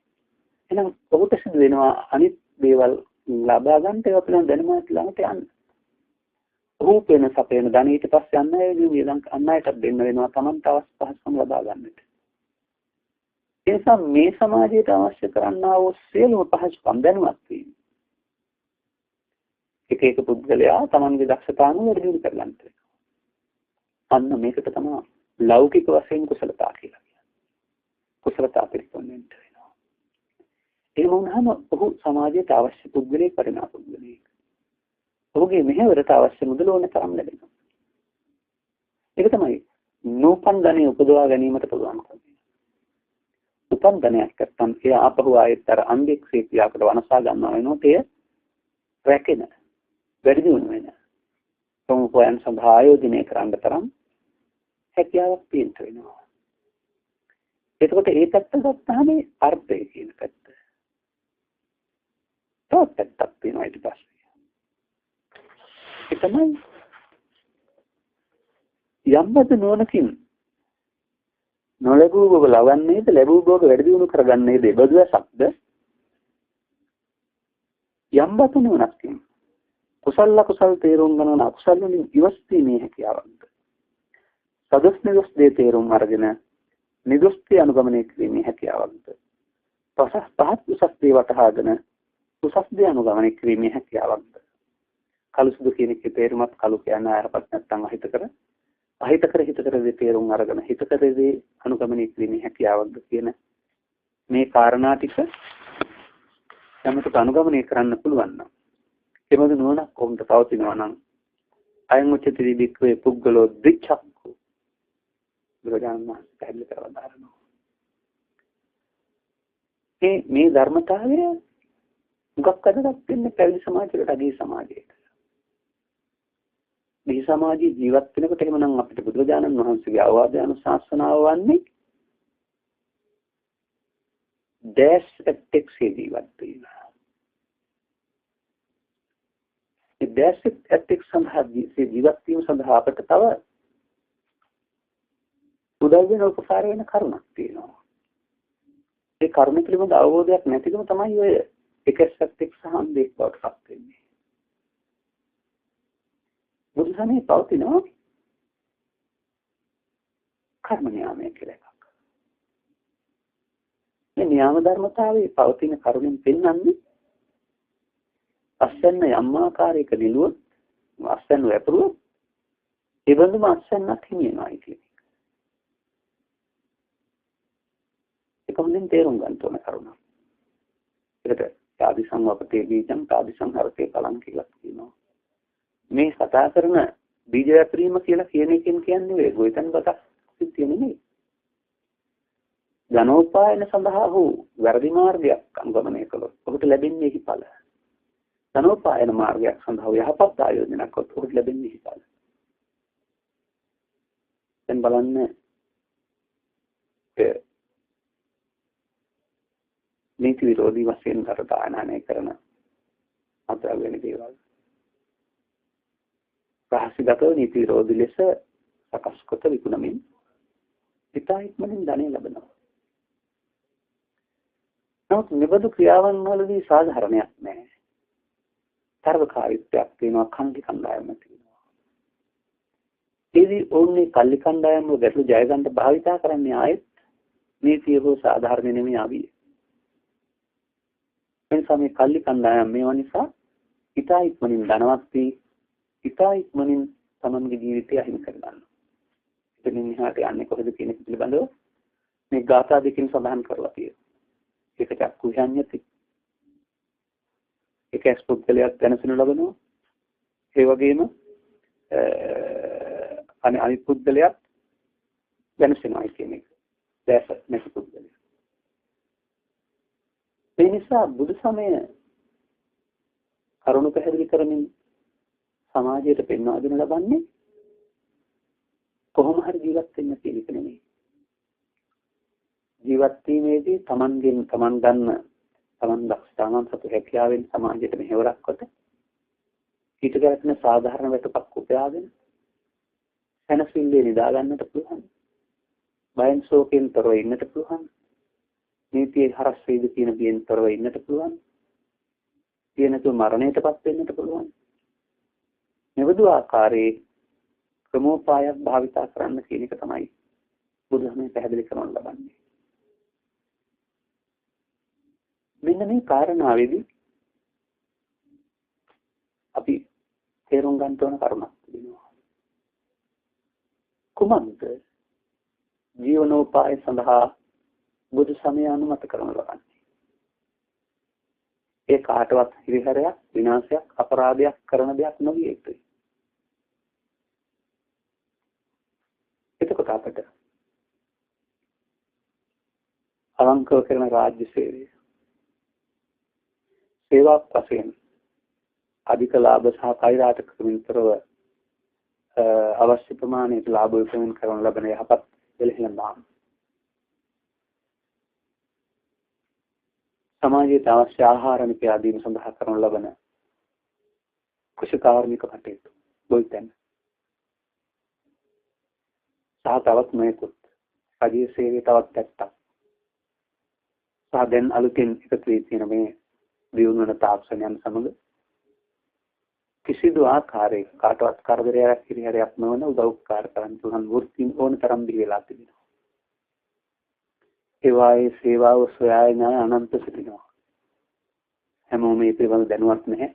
එහෙනම් ඔහුට සිදු වෙනවා අනිත් දේවල් ලබා ගන්නට ඒවා පිළිබඳ දැනුමක් ළඟට යන්න. ඔහු වෙන සපේන ධනෙ ඊට පස්සේ යන්න ඒ විදිහෙන් අන් අයටත් දෙන්න වෙනවා Tamanට අවශ්‍ය පහසුකම් ලබා ගන්නට. ඒ නිසා මේ සමාජයට අවශ්‍ය කරන්නා වූ සියලුම පහසුකම් දැනුමක් තියෙනවා. එක පුද්ගලයා Tamanගේ දක්ෂතාවන වර්ධනය කරගන්නට. අන්න මේකට තමයි ලෞකික වශයෙන් කුසලතා කියලා කියන්නේ. කුසලතා පිළිපොන්නට වෙනවා. ඒ වුණාම ඔහු සමාජයට අවශ්‍ය පුද්ගලයෙක් වටිනා පුද්ගලයෙක්. ඔහුගේ මෙහෙවරට අවශ්‍ය මුදල ඕන තරම් ලැබෙනවා. ඒක තමයි නූපන් ධනෙ උපදවා ගැනීමට පුළුවන් කම. උපන් ධනයක් නැත්නම් ඒ ආපහු ආයෙත්තර අන්දෙක්සේ ක්‍රියාකට වනසා ගන්නවා වෙනොත් එය රැකෙන වැඩි දියුණු වෙන ප්‍රමුඛයන් සඳහා ආයෝජනය කරන්න තරම් හැකියාවක් තියෙන්න වෙනවා. එතකොට ඒ පැත්ත ගත්තාම අර්ථය කියන පැත්ත. තවත් පැත්තක් තියෙනවා ඊට පස්සේ. ඒ තමයි යම්බද නෝනකින් නොලැබූ භෝග ලවන්නේද ලැබූ භෝග වැඩි දියුණු කරගන්නේද බදු ඇසක්ද යම්බත නෝනකින් කුසල කුසල් තේරුම් ගන්න අකුසල වලින් ඉවස්ීමේ හැකියාවක්ද සදස් නිදොස් දේ තේරුම් අරගෙන නිදොස්ති අනුගමනය කිරීමේ හැකියාවක්ද පහත් උසස් දේ වටහාගෙන උසස් දේ අනුගමනය කිරීමේ හැකියාවක්ද කළු සුදු කියන එකේ තේරුමත් කළු කියන අයහපත් නැත්නම් අහිතකර හිතකර දේ තේරුම් අරගෙන හිතකර දේ අනුගමනය කිරීමේ හැකියාවක්ද කියන මේ කාරණා ටික යමකට අනුගමනය කරන්න පුළුවන් නම් එමද නුවණක් කොහොමද පවතිනවා නම් අයං උච්චති දික්කේ පුද්ගලෝ දිච්ඡක්ඛු බුදුරජාණන් වහන්සේ පැහැදිලි කරලා දානවා. මේ ධර්මතාවය මුගක් අදටත් වෙන්නේ පැවිදි සමාජයකට අදී සමාජයකට. මේ සමාජයේ ජීවත් වෙනකොට එහෙමනම් අපිට බුදුරජාණන් වහන්සේගේ අවවාද අනුශාසනාව වන්නේ දැස් ඇත්තෙක්සේ ජීවත් වීම. ඒ දැස් ඇත්තෙක් සඳහා ජීවත් වීම සඳහා අපට තව උදව් වෙන උපකාර වෙන කරුණක් තියෙනවා. ඒ කරුණ පිළිබඳ අවබෝධයක් නැතිකම තමයි ඔය එක ඇත්තෙක් සම්බන්ධයක් බවට පත් වෙන්නේ. බුදුසමයේ පවතිනවා කර්ම නියාමය කියලා එකක්. මේ නියාම ධර්මතාවයේ පවතින කරුණෙන් පෙන්වන්නේ අස්සන්න යම් ආකාරයක නිලුවොත් අස්සන්න වැපරුවොත් ඒ බඳුම අස්සන්නක් හිමිනවායි කියන එක. ඒක හොඳින් තේරුම් ගන්න ඕන කරුණක්. ඒකට ආදි සංවපතේ බීජං ආදි සංහරතේ බලං කියලා කියනවා. මේ කතා කරන බීජ වැපරීම කියලා කියන එකෙන් කියන්නේ වේ ගොවිතැන් බතක් සිද්ධිය නෙමෙයි. ධනෝපායන සඳහා හෝ වැරදි මාර්ගයක් අනුගමනය කළොත් ඔහුට ලැබෙන්නේ හිඵල. ධනෝපායන මාර්ගයක් සඳහා යහපත් ආයෝජනයක් කළොත් ඔහුට ලැබෙන්නේ හිඵල. දැන් බලන්න නීති විරෝධී වශයෙන් කරදානය කරන අතර වෙන දේවල්. රහසිගතව නීති විරෝධී ලෙස සකස් කොට විකුණමින් ඉතා ඉක්මනින් ධනය ලබනවා. නමුත් මෙබඳු ක්‍රියාවන් වලදී සාධාරණයක් නැහැ. තරවකාරීත්වයක් තියෙනවා, කන්දි කණ්ඩායම තියෙනවා. ඒදී ඕන්නේ කල්ලි කණ්ඩායම ගැටළු ජය ගන්න භාවිතා කරන්නේ ආයෙත් නීතිය හෝ සාධාරණ නෙමෙයි ආවිය. එනිසා මේ කල්ලි කණ්ඩායම මේවා නිසා ඉතා ඉක්මනින් ධනවත් වී ඉතා ඉක්මනින් තමන්ගේ ජීවිතය අහිමි කර ගන්නවා. එතනින් එහාට යන්නේ කොහෙද කියන එක පිළිබඳව මේ ගාථා දෙකකින් සඳහන් කරලා තියෙනවා. ඒක චක්කු විඤ්ඤාති. ඒක ස්පුද්ගලයක් දැනසෙනු ලබනවා. ඒ වගේම අනිත් පුද්ගලයක් දැනසෙනවා කියන එක. දැස නැති පුද්ගලයා. ඒ නිසා බුදු සමය කරුණු පැහැදිලි කරමින් සමාජයට පෙන්වා දෙනු ලබන්නේ කොහොම හරි ජීවත් වෙන්න කියන එක නෙමෙයි. ජීවත් වීමේදී තමන් ගන්න තමන් දක්ෂතාවන් සතු හැකියාවෙන් සමාජයට මෙහෙවරක් කොට ඊට ගැලපෙන සාධාරණ වැටපක් උපයාගෙන සැනසෙල්ලේ නිදා ගන්නට පුළුවන්. බයෙන් ශෝකයෙන් තොරව ඉන්නට පුළුවන්. නීතියේ හරස් වේද කියන බියෙන් තොරව ඉන්නට පුළුවන්. තියෙනතු මරණයටපත් වෙන්නට පුළුවන්. මෙවදු ආකාරයේ ක්‍රමෝපායක් භාවිතා කරන්න කියන එක තමයි බුදුහමේ පැහැදිලි කරනු ලබන්නේ. මෙන්න මේ කාරණාවේදී අපි තේරුම් ගන්න ඕන කරුණක් තිබෙනවා. කුමන්ත ජීවනෝපාය සඳහා බුදු සමය අනුමත කරනු ලබන්නේ. ඒ කාටවත් හිරිහැරයක්, විනාශයක්, අපරාධයක් කරන දෙයක් නොවිය යුතුයි. එතකොට අපට අවංකව කරන රාජ්‍ය සේවය සේවාවක් වශයෙන් අධික ලාභ සහ කෛරාටකමින් තොරව අවශ්‍ය ප්‍රමාණයට ලාභ උපයන කරන ලබන යහපත් වෙලෙහිලඳාම් සමාජයට අවශ්‍ය ආහාර නිපයා දීම සඳහා කරන ලබන කුෂිකාර්මික කටයුතු බොයිතෙන් සහ තවත් මේකුත් රාජ්‍ය සේවයේ තවත් පැත්තක් සහ දැන් අලුතින් එකතු වී තියෙන මේ දියුණුවන තාක්ෂණයන් සමග කිසිදු ආකාරයක කාටවත් කරදරයක් හිරිහැරයක් නොවන උදව්පකාර කරන්න පුළුවන් වෘත්තීන් ඕන තරම් දී වෙලා තිබෙනවා. ඒවායේ සේවාව සොයා යන අනන්ත සිටිනවා. හැමෝම මේ පිළිබඳව දැනුවත් නැහැ.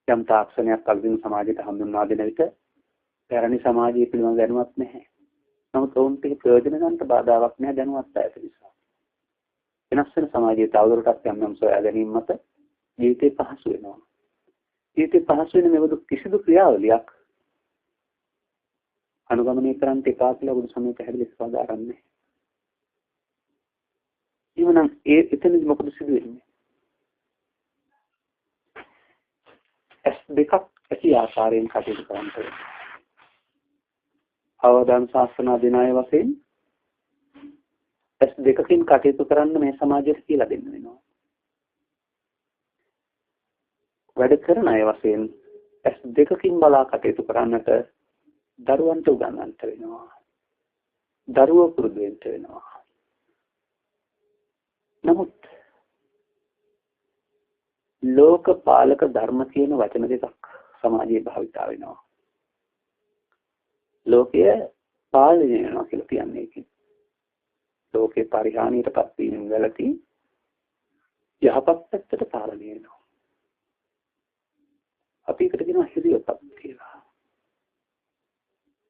යම් තාක්ෂණයක් අලුතින් සමාජයට හඳුන්වා දෙන විට පැරණි සමාජයේ පිළිබඳව දැනුවත් නැහැ. නමුත් ඔවුන්ට ප්‍රයෝජන ගන්නට බාධාවක් නැහැ දැනුවත් අයට නිසා. වෙනස් වෙන සමාජයේ තවදුරටත් යම් සොයා ගැනීම මත ජීවිතේ පහසු වෙනවා. ජීවිතේ පහසු වෙන මෙවදු කිසිදු ක්‍රියාවලියක් අනුගමනය කරන්න එපා කියලා බුදු සමය පැහැදිලි කරලා ආරන්නේ. ඊමනම් එතනදි මොකද සිදු වෙන්නේ? දෙකක් ඇති ආකාරයෙන් කටයුතු කරන්න ඕනේ. අවදාන ශාස්ත්‍රනා දිනාය වශයෙන් ඇස් දෙකකින් කටයුතු කරන්න මේ සමාජයට කියලා දෙන්න වෙනවා. වැඩ කරන අය වශයෙන් ඇස් දෙකකින් බලා කටයුතු කරන්නට දරුවන්ට උගන්වන්නට වෙනවා. දරුවෝ පුරුදු වෙන්න වෙනවා. නමුත් ලෝක පාලක ධර්ම කියන වචන දෙකක් සමාජයේ භාවිතා වෙනවා. ලෝකය පාලනය වෙනවා කියලා කියන්නේ ඒකයි. ලෝකේ පරිහානියටපත් වීම වැළකී යහපත් පැත්තට පාලනය වෙනවා. අපි එකට කියනවා හිරියපත් කියලා.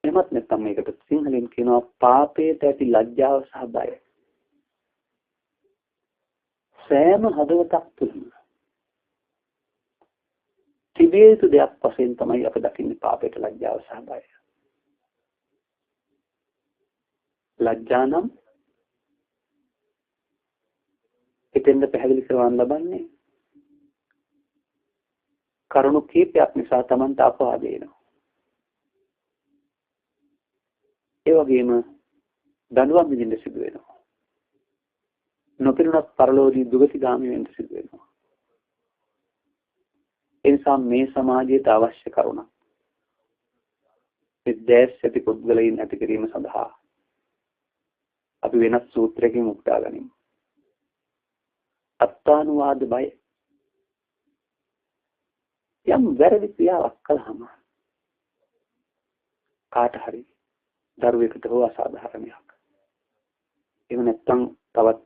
එහෙමත් නැත්නම් මේකට සිංහලෙන් කියනවා පාපයට ඇති ලැජ්ජාව සහ බය. සෑම හදවතක් තුළම තිබිය යුතු දෙයක් වශයෙන් තමයි අප දකින්නේ පාපයට ලැජ්ජාව සහ බය. ලැජ්ජා නම් එතෙන්ද පැහැදිලි කරවන්න ලබන්නේ කරුණු කීපයක් නිසා Tamanට අපවාද වෙනවා. ඒ වගේම දඬුවම් විඳින්න සිදු වෙනවා. නොපිරුණත් පරලෝකී දුගතිගාමී වෙන්න සිදු වෙනවා. ඒ නිසා මේ සමාජයට අවශ්‍ය කරුණක් විද්‍යාස් ඇති පුද්ගලයන් ඇති කිරීම සඳහා අපි වෙනස් සූත්‍රයකින් උක්තා ගනිමු. අත්තානුවාද බය. යම් වැරදි ක්‍රියාවක් කළාම කාට හරි දරුවෙකුට හෝ අසාධාරණයක්. එහෙම නැත්නම් තවත්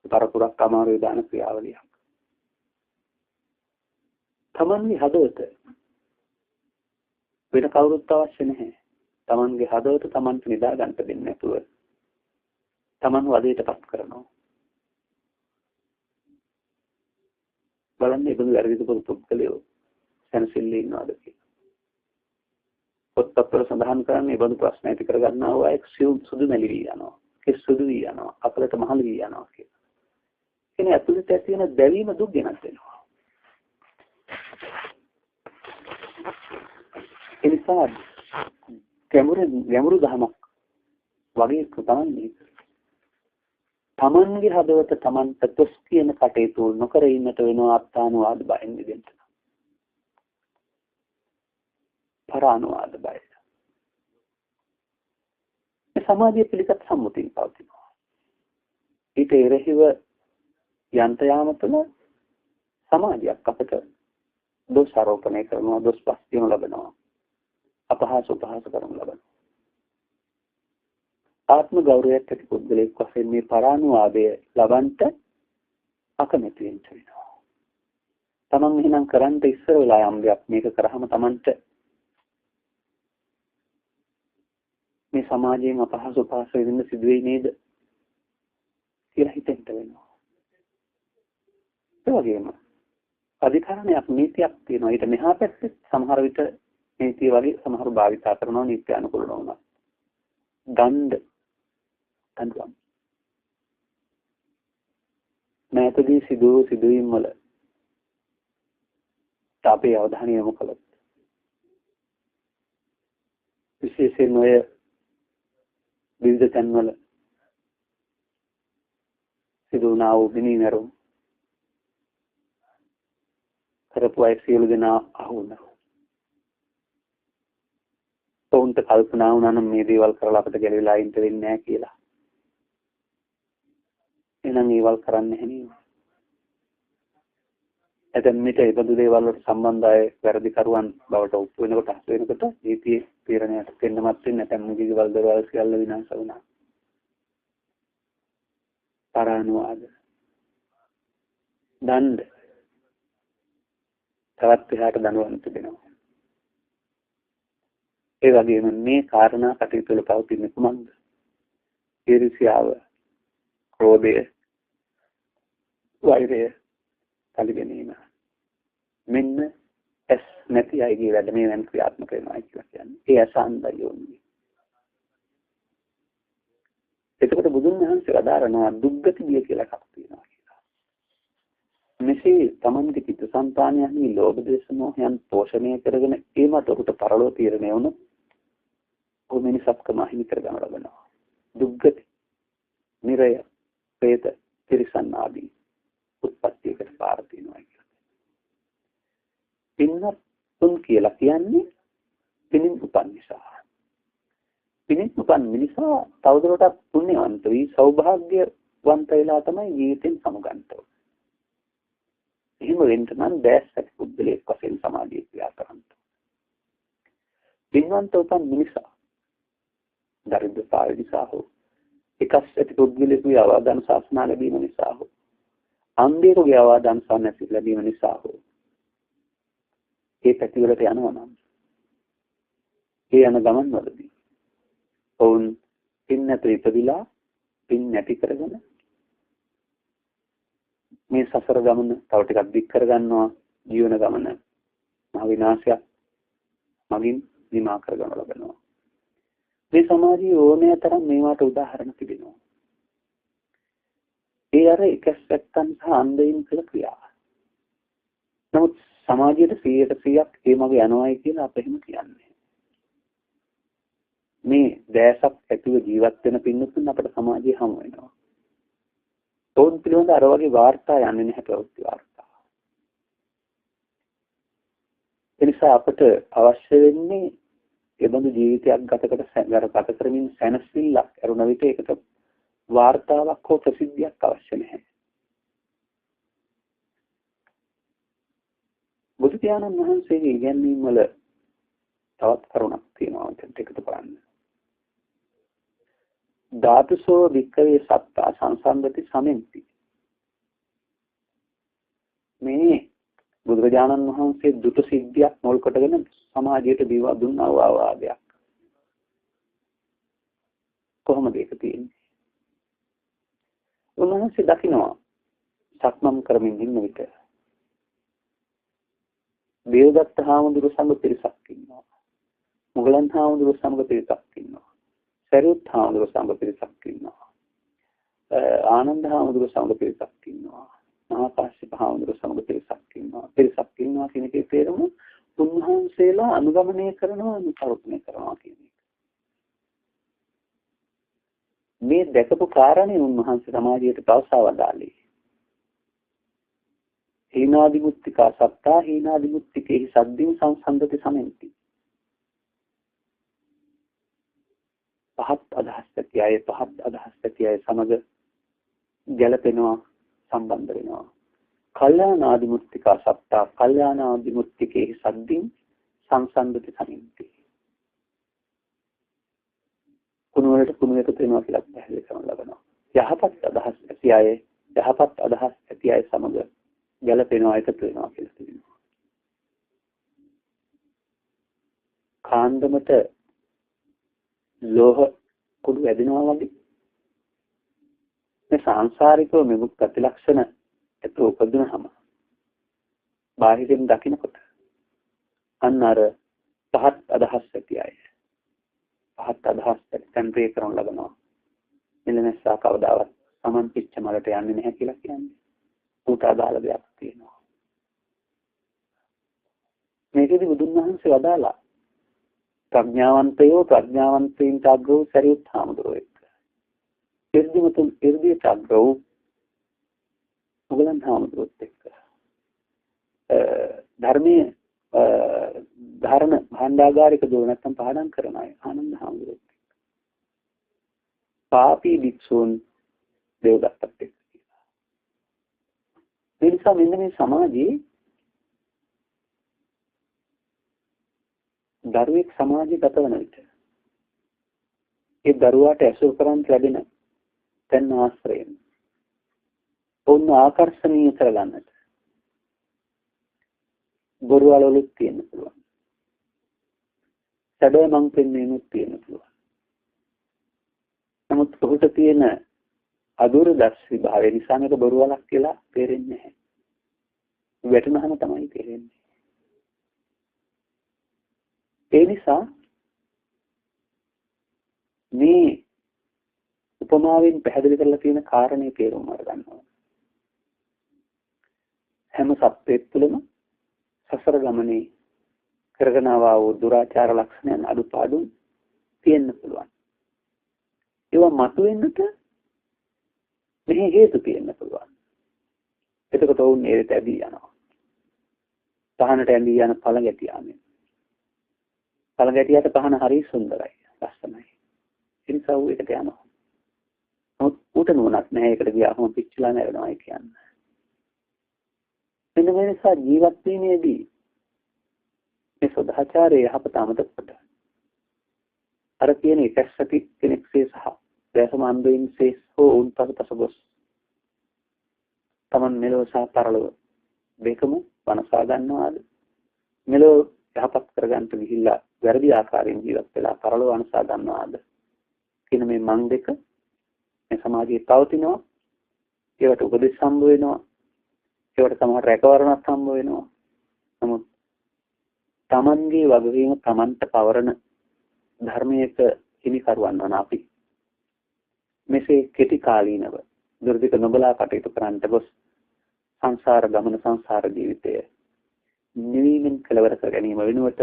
පරපුරක් අමාරු දාන ක්‍රියාවලියක්. තමන්ගේ හදවත වෙන කවුරුත් අවශ්‍ය නැහැ. තමන්ගේ හදවත තමන්ට නිදා ගන්න දෙන්නේ නැතුව තමන් වදයටපත් කරනවා. බලන්න ඒ බඳු වැරදි කරපු පුද්ගලයෝ සැනසෙල්ලේ ඉන්නවද කියලා. පොත්පත්වල සඳහන් කරන්නේ ඒ බඳු ප්‍රශ්න ඇති කරගන්නා අය සුදු මැලි වී යනවා. කෙස් සුදු වී යනවා. අකලට මහලු වී යනවා කියලා. එනේ ඇතුළත ඇති වෙන දැවීම දුක් ගෙනත් දෙනවා. ඒ නිසා ගැඹුරු දහමක් වගේ තමයි තමන්ගේ හදවත තමන්ට තොස් කියන කටයුතු නොකර ඉන්නට වෙනවා අත්තානුවාද බයෙන් දෙන්න. පරානුවාද බය. මේ සමාජයේ පිළිගත් සම්මුතිය පවතිනවා. ඊට එරෙහිව යන්ත යාම තුළ සමාජයක් අපට දොස් ආරෝපණය කරනවා, දොස් පස්තියන ලබනවා, අපහාස උපහාස කරනු ලබනවා. ආත්ම ගෞරවයක් ඇති පුද්ගලයෙක් වශයෙන් මේ පරානුවාදය ලබන්ට අකමැති වෙන්න වෙනවා. තමන් එහෙනම් කරන්න ඉස්සර වෙලා යම් දෙයක් මේක කරාම තමන්ට මේ සමාජයෙන් අපහාස උපහාස වෙන්න සිදු වෙයි නේද කියලා හිතෙන්න වෙනවා. ඒ වගේම අධිකරණයක් නීතියක් තියෙනවා. ඊට මෙහා පැත්තේ සමහර විට නීතිය වගේ සමහරු භාවිතා කරනවා නීති අනුකූල නොවුණා. දඬුවම්. මෑතදී සිදුවීම් වල අපේ අවධානය යොමු කළොත් විශේෂයෙන් ඔය විවිධ තැන්වල සිදු වුණා වූ මිනිමරුම් කරපු අය සියලු දෙනා අහු වුණා. උන්ට කල්පනා වුණා නම් මේ දේවල් කරලා අපිට ගැලවිලා ඉන්න වෙන්නේ නැහැ කියලා. එහෙනම් ඒවල් කරන්නේ නැහැ නේද? එතෙන් මිට ඒ බඳු දේවල් වලට සම්බන්ධ අය වැරදි කරුවන් බවට ඔප්පු වෙනකොට නීතියේ තීරණයක් දෙන්නමත් වෙන්නේ නැත්නම් මුගිගවල් දරවල් සියල්ල විනාශ වුණා. පරානුවාද. දණ්ඩ. තවත් එහාට දඬුවම් තිබෙනවා. ඒ වගේම මේ කාරණා කටයුතු වල පවතින කුමක්ද? ඊර්ෂ්‍යාව, ක්‍රෝධය, වෛරය, කලබැනීම. මෙන්න ඇස් නැති අයගේ වැඩ මේ වෙන ක්‍රියාත්මක වෙනවා කියලා කියන්නේ. ඒ අසංදයෝනි. එතකොට බුදුන් වහන්සේ වදාරනවා දුක්ගති බිය කියලා එකක් තියෙනවා කියලා. මෙසේ තමන්ගේ චිත්ත සංතානයන්හි ලෝභ දේශ මොහයන් පෝෂණය කරගෙන ඒ මතකට පරලෝ තීරණය වුණොත් ඔහු මිනිසත්කම හිමි කර ගන්න ලබනවා. දුක්ගති. නිරය, പ്രേත, තිරිසන් ආදී උත්පත්තියකට පාර දෙනවා කියලා. පින්නතුන් කියලා කියන්නේ පිනින් උපන් නිසා. පිනින් උපන් මිනිසා තවදුරටත් පුණ්‍යවන්ත වී සෞභාග්‍යවන්ත වෙලා තමයි ජීවිතෙන් සමුගන්න ඕනේ. එහෙම වෙන්න නම් දැස් ඇති පුද්ගලයෙක් වශයෙන් සමාජයේ ක්‍රියා කරන්න. පින්වන්ත උපන් මිනිසා දරිද්‍රතාවය නිසා හෝ එකස් ඇති පුද්ගලයෙකුගේ අවදාන ශාසනා ලැබීම නිසා හෝ අන්ධයෙකුගේ අවදාන ශාසනා ලැබීම නිසා හෝ ඒ පැතිවලට යනවා නම් ඒ යන ගමන් වලදී ඔවුන් පින් නැති ඉපදිලා පින් නැති කරගෙන මේ සසර ගමන තව ටිකක් දික් කරගන්නවා. ජීවන ගමන මහ විනාශයක් මගින් නිමා කරගන්න ලබනවා. මේ සමාජයේ ඕනෑ තරම් මේවට උදාහරණ තිබෙනවා. ඒ අර එකස්සක්කන් සහ අන්ධයින් කළ ක්‍රියා. නමුත් සමාජයට 100% ඒ මග යනවායි කියලා අප එහෙම කියන්නේ. මේ දැසක් ඇතුව ජීවත් වෙන පින්නතුන් අපේ සමාජයේ හමු වෙනවා. තෝන් පිළිබඳ අර වගේ වාර්තා යන්නේ නැහැ ප්‍රවෘත්ති වාර්තා. ඒ නිසා අපට අවශ්‍ය වෙන්නේ ඒ බඳු ජීවිතයක් ගත කරමින් සැනසෙල්ලක් අරුණ විට ඒකට වාර්තාවක් හෝ ප්‍රසිද්ධියක් අවශ්‍ය නැහැ. බුදු පියාණන් වහන්සේගේ ඉගැන්වීම් වල තවත් කරුණක් තියෙනවා එකතු කරන්න. ධාතුසෝ වික්කවේ සත්තා සංසන්දති සමෙන්ති. මේ බුදුරජාණන් වහන්සේ දුට සිද්ධියක් මුල් කොටගෙන සමාජයට දීවා දුන්නා වූ ආවාදයක්. කොහොමද ඒක තියෙන්නේ? උන්වහන්සේ දකිනවා සක්මන් කරමින් ඉන්න විට දේවදත්ත හාමුදුරු සමග පිරිසක් ඉන්නවා. මුගලන් හාමුදුරු සමග පිරිසක් ඉන්නවා. සරියුත් හාමුදුරු සමග පිරිසක් ඉන්නවා. ආනන්ද හාමුදුරු සමග පිරිසක් ඉන්නවා. මහා කාශ්‍යප හාමුදුරු සමග පිරිසක් ඉන්නවා. පිරිසක් ඉන්නවා කියන එකේ තේරුම උන්වහන්සේලා අනුගමනය කරනවා අනුකරණය කරනවා කියන එක. මේ දැකපු කාරණේ උන්වහන්සේ සමාජයට පවසා වදාළේ. හීනාදිමුත්තිකා සත්තා හීනාදිමුත්තිකේහි සද්දින් සංසන්දති සමෙන්ති. පහත් අදහස් ඇති අය පහත් අදහස් ඇති අය සමග ගැළපෙනවා සම්බන්ධ වෙනවා. කල්යාණාදිමුත්තිකා සත්තා කල්යාණාදිමුත්තිකේහි සද්දින් සංසන්දති සමෙන්ති. කුණුවලට කුණු එකතු වෙනවා කියලා පැහැදිලි කරන ලබනවා. යහපත් අදහස් ඇති අය යහපත් අදහස් ඇති අය සමග ගැළපෙනවා එකතු වෙනවා කියලා කියනවා. කාන්දමට ලෝහ කුඩු වැදෙනවා වගේ මේ සංසාරිකව මෙමුක් ප්‍රතිලක්ෂණ එත උපදිනහම බාහිරින් දකින්නකොට අන්න අර පහත් අදහස් ඇති අය පහත් අදහස් තන්ත්‍රය කරන ලබනවා. මෙලෙසා කවදාවත් සමන් පිච්ච මලට යන්නේ නැහැ කියලා කියන්නේ. උට අදාළ දෙයක් තියෙනවා. මේකෙදි බුදුන් වහන්සේ වදාලා ප්‍රඥාවන්තයෝ ප්‍රඥාවන්තයින්ට අග්‍රව සරියුත් හාමුදුරුවෝ එක්ක. ඉර්ධිමතුන් ඉර්ධියට අග්‍රව මුගලන් හාමුදුරුවෝත් එක්ක. ධර්මයේ ධර්ම භාණ්ඩාගාරික දෝ නැත්තම් පාඩම් කරන අය ආනන්ද හාමුදුරුවෝ. පාපී භික්ෂූන් දේවදත්තත් එක්ක. ඒ නිසා මෙන්න මේ සමාජයේ දරුවෙක් සමාජයේ ගත වන විට ඒ දරුවාට ඇසුරු කරන් ලැබෙන තැන් ආශ්‍රයෙන් ඔන්න ආකර්ෂණීය කරගන්නට බොරුවලුත් තියෙන්න පුළුවන්. සැබෑ මං පෙන්වීමක් තියෙන්න පුළුවන්. නමුත් ඔහුට තියෙන අදුරදර්ශී භාවය නිසා මේක බොරුවලක් කියලා තේරෙන්නේ නැහැ. වැටුනහම තමයි තේරෙන්නේ. ඒ නිසා මේ උපමාවෙන් පැහැදිලි කරලා තියෙන කාරණේ තේරුම් අරගන්න ඕනේ. හැම සත්වෙක් තුළම සසර ගමනේ කරගෙන ආවා වූ දුරාචාර ලක්ෂණයන් අඩුපාඩු තියෙන්න පුළුවන්. ඒවා මතුවෙන්නට මේ හේතු තියෙන්න පුළුවන්. එතකොට වුන් ඒකට ඇදී යනවා. පහනට ඇදී යන පළ ගැටියාමෙන්. පළ ගැටියට පහන හරි සුන්දරයි. ලස්සනයි. ඉන්සව් එකට යනවා. නමුත් ඌට නුවණක් නැහැ. ඒකට ගියාම පිච්චිලා නැවෙනවා කියන්නේ. මෙන්න මේ නිසා ජීවත් වීමේදී මේ සදාචාරයේ යහපත අමතක කොට අර කියන එකස්සති කෙනෙක්සේ සහ දේශමාන්දයින්සේ හෝ උන් පසුපස ගොස් තමන් මෙලොව සහ පරලොව දෙකම වනසා ගන්නවාද මෙලොව යහපත් කරගන්න ගිහිල්ලා වැරදි ආකාරයෙන් ජීවත් වෙලා පරලොව වනසා ගන්නවාද කියන මේ මං දෙක මේ සමාජයේ පවතිනවා. ඒවට උපදෙස් හම්බ වෙනවා. ඒවට සමහර රැකවරණක් හම්බ වෙනවා. නමුත් තමන්ගේ වගවීම තමන්ට පවරන ධර්මයක හිමිකරුවන් වන අපි මෙසේ කෙටි කාලීනව දුර්ධික නොබලා කටයුතු කරන්නට ගොස් සංසාර ගමන සංසාර ජීවිතය නිවීමෙන් කෙලවර කර ගැනීම වෙනුවට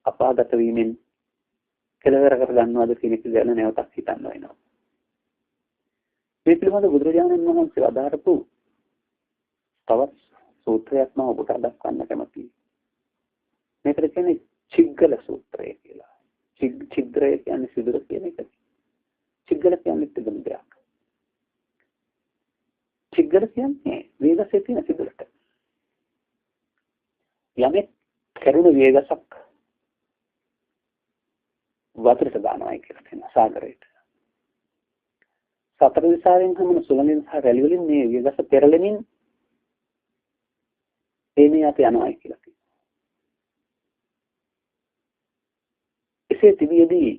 අපාගත වීමෙන් කෙලවර කර ගන්නවාද කියන එක ගැන නැවතත් හිතන්න වෙනවා. මේ පිළිබඳ බුදුරජාණන් වහන්සේ වදාරපු තවත් සූත්‍රයක් මම ඔබට දක්වන්න කැමතියි. මේකට කියන්නේ චිග්ගල සූත්‍රය කියලා. චිග්‍රය කියන්නේ සිදුර කියන එක. චිග්ගල කියන්නේ තිබුණු දෙයක්. චිග්ගල කියන්නේ වේගසේ තියෙන සිදුරට. යමෙක් කරුණ වේගසක් වතුරට දානවා කියලා කියන සාගරයට. සතර විසාරයෙන් හමුන සුළඟින් සහ රැලි වලින් මේ වේගස පෙරලෙමින් එන්නේ අපි යනවා කියලා කියනවා. එසේ තිබියදී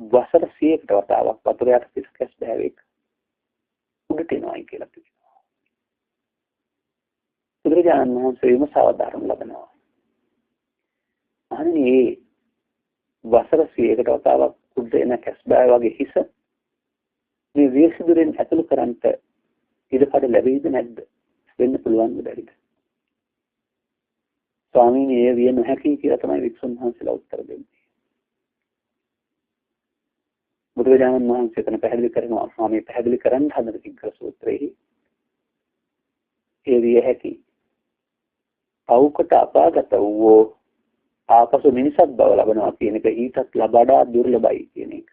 වසර 100කට වතාවක් වතුර යට පිස්කස් බෑවෙක් උඩට එනවායි කියලා කියනවා. බුදුරජාණන් වහන්සේම සාවධාරණ ලබනවා. අනේ වසර 100කට වතාවක් උඩ එන කැස් බෑ වගේ හිස මේ වේසිදුරෙන් ඇතුළු කරන්ට ඉඩකඩ ලැබෙයිද නැද්ද? වෙන්න පුළුවන් බැරිද? ස්වාමීනි ඒ විය නොහැකි කියලා තමයි වික්ෂුන් වහන්සේලා උත්තර දෙන්නේ. බුදුරජාණන් වහන්සේ තන පැහැදිලි කරනවා ස්වාමී පැහැදිලි කරන්න හදන චිග්ගල සූත්‍රයේ ඒ විය හැකි. අවුකට අපාගත වූ ආපසු මිනිසක් බව ලබනවා කියන එක ඊටත් වඩා දුර්ලභයි කියන එක.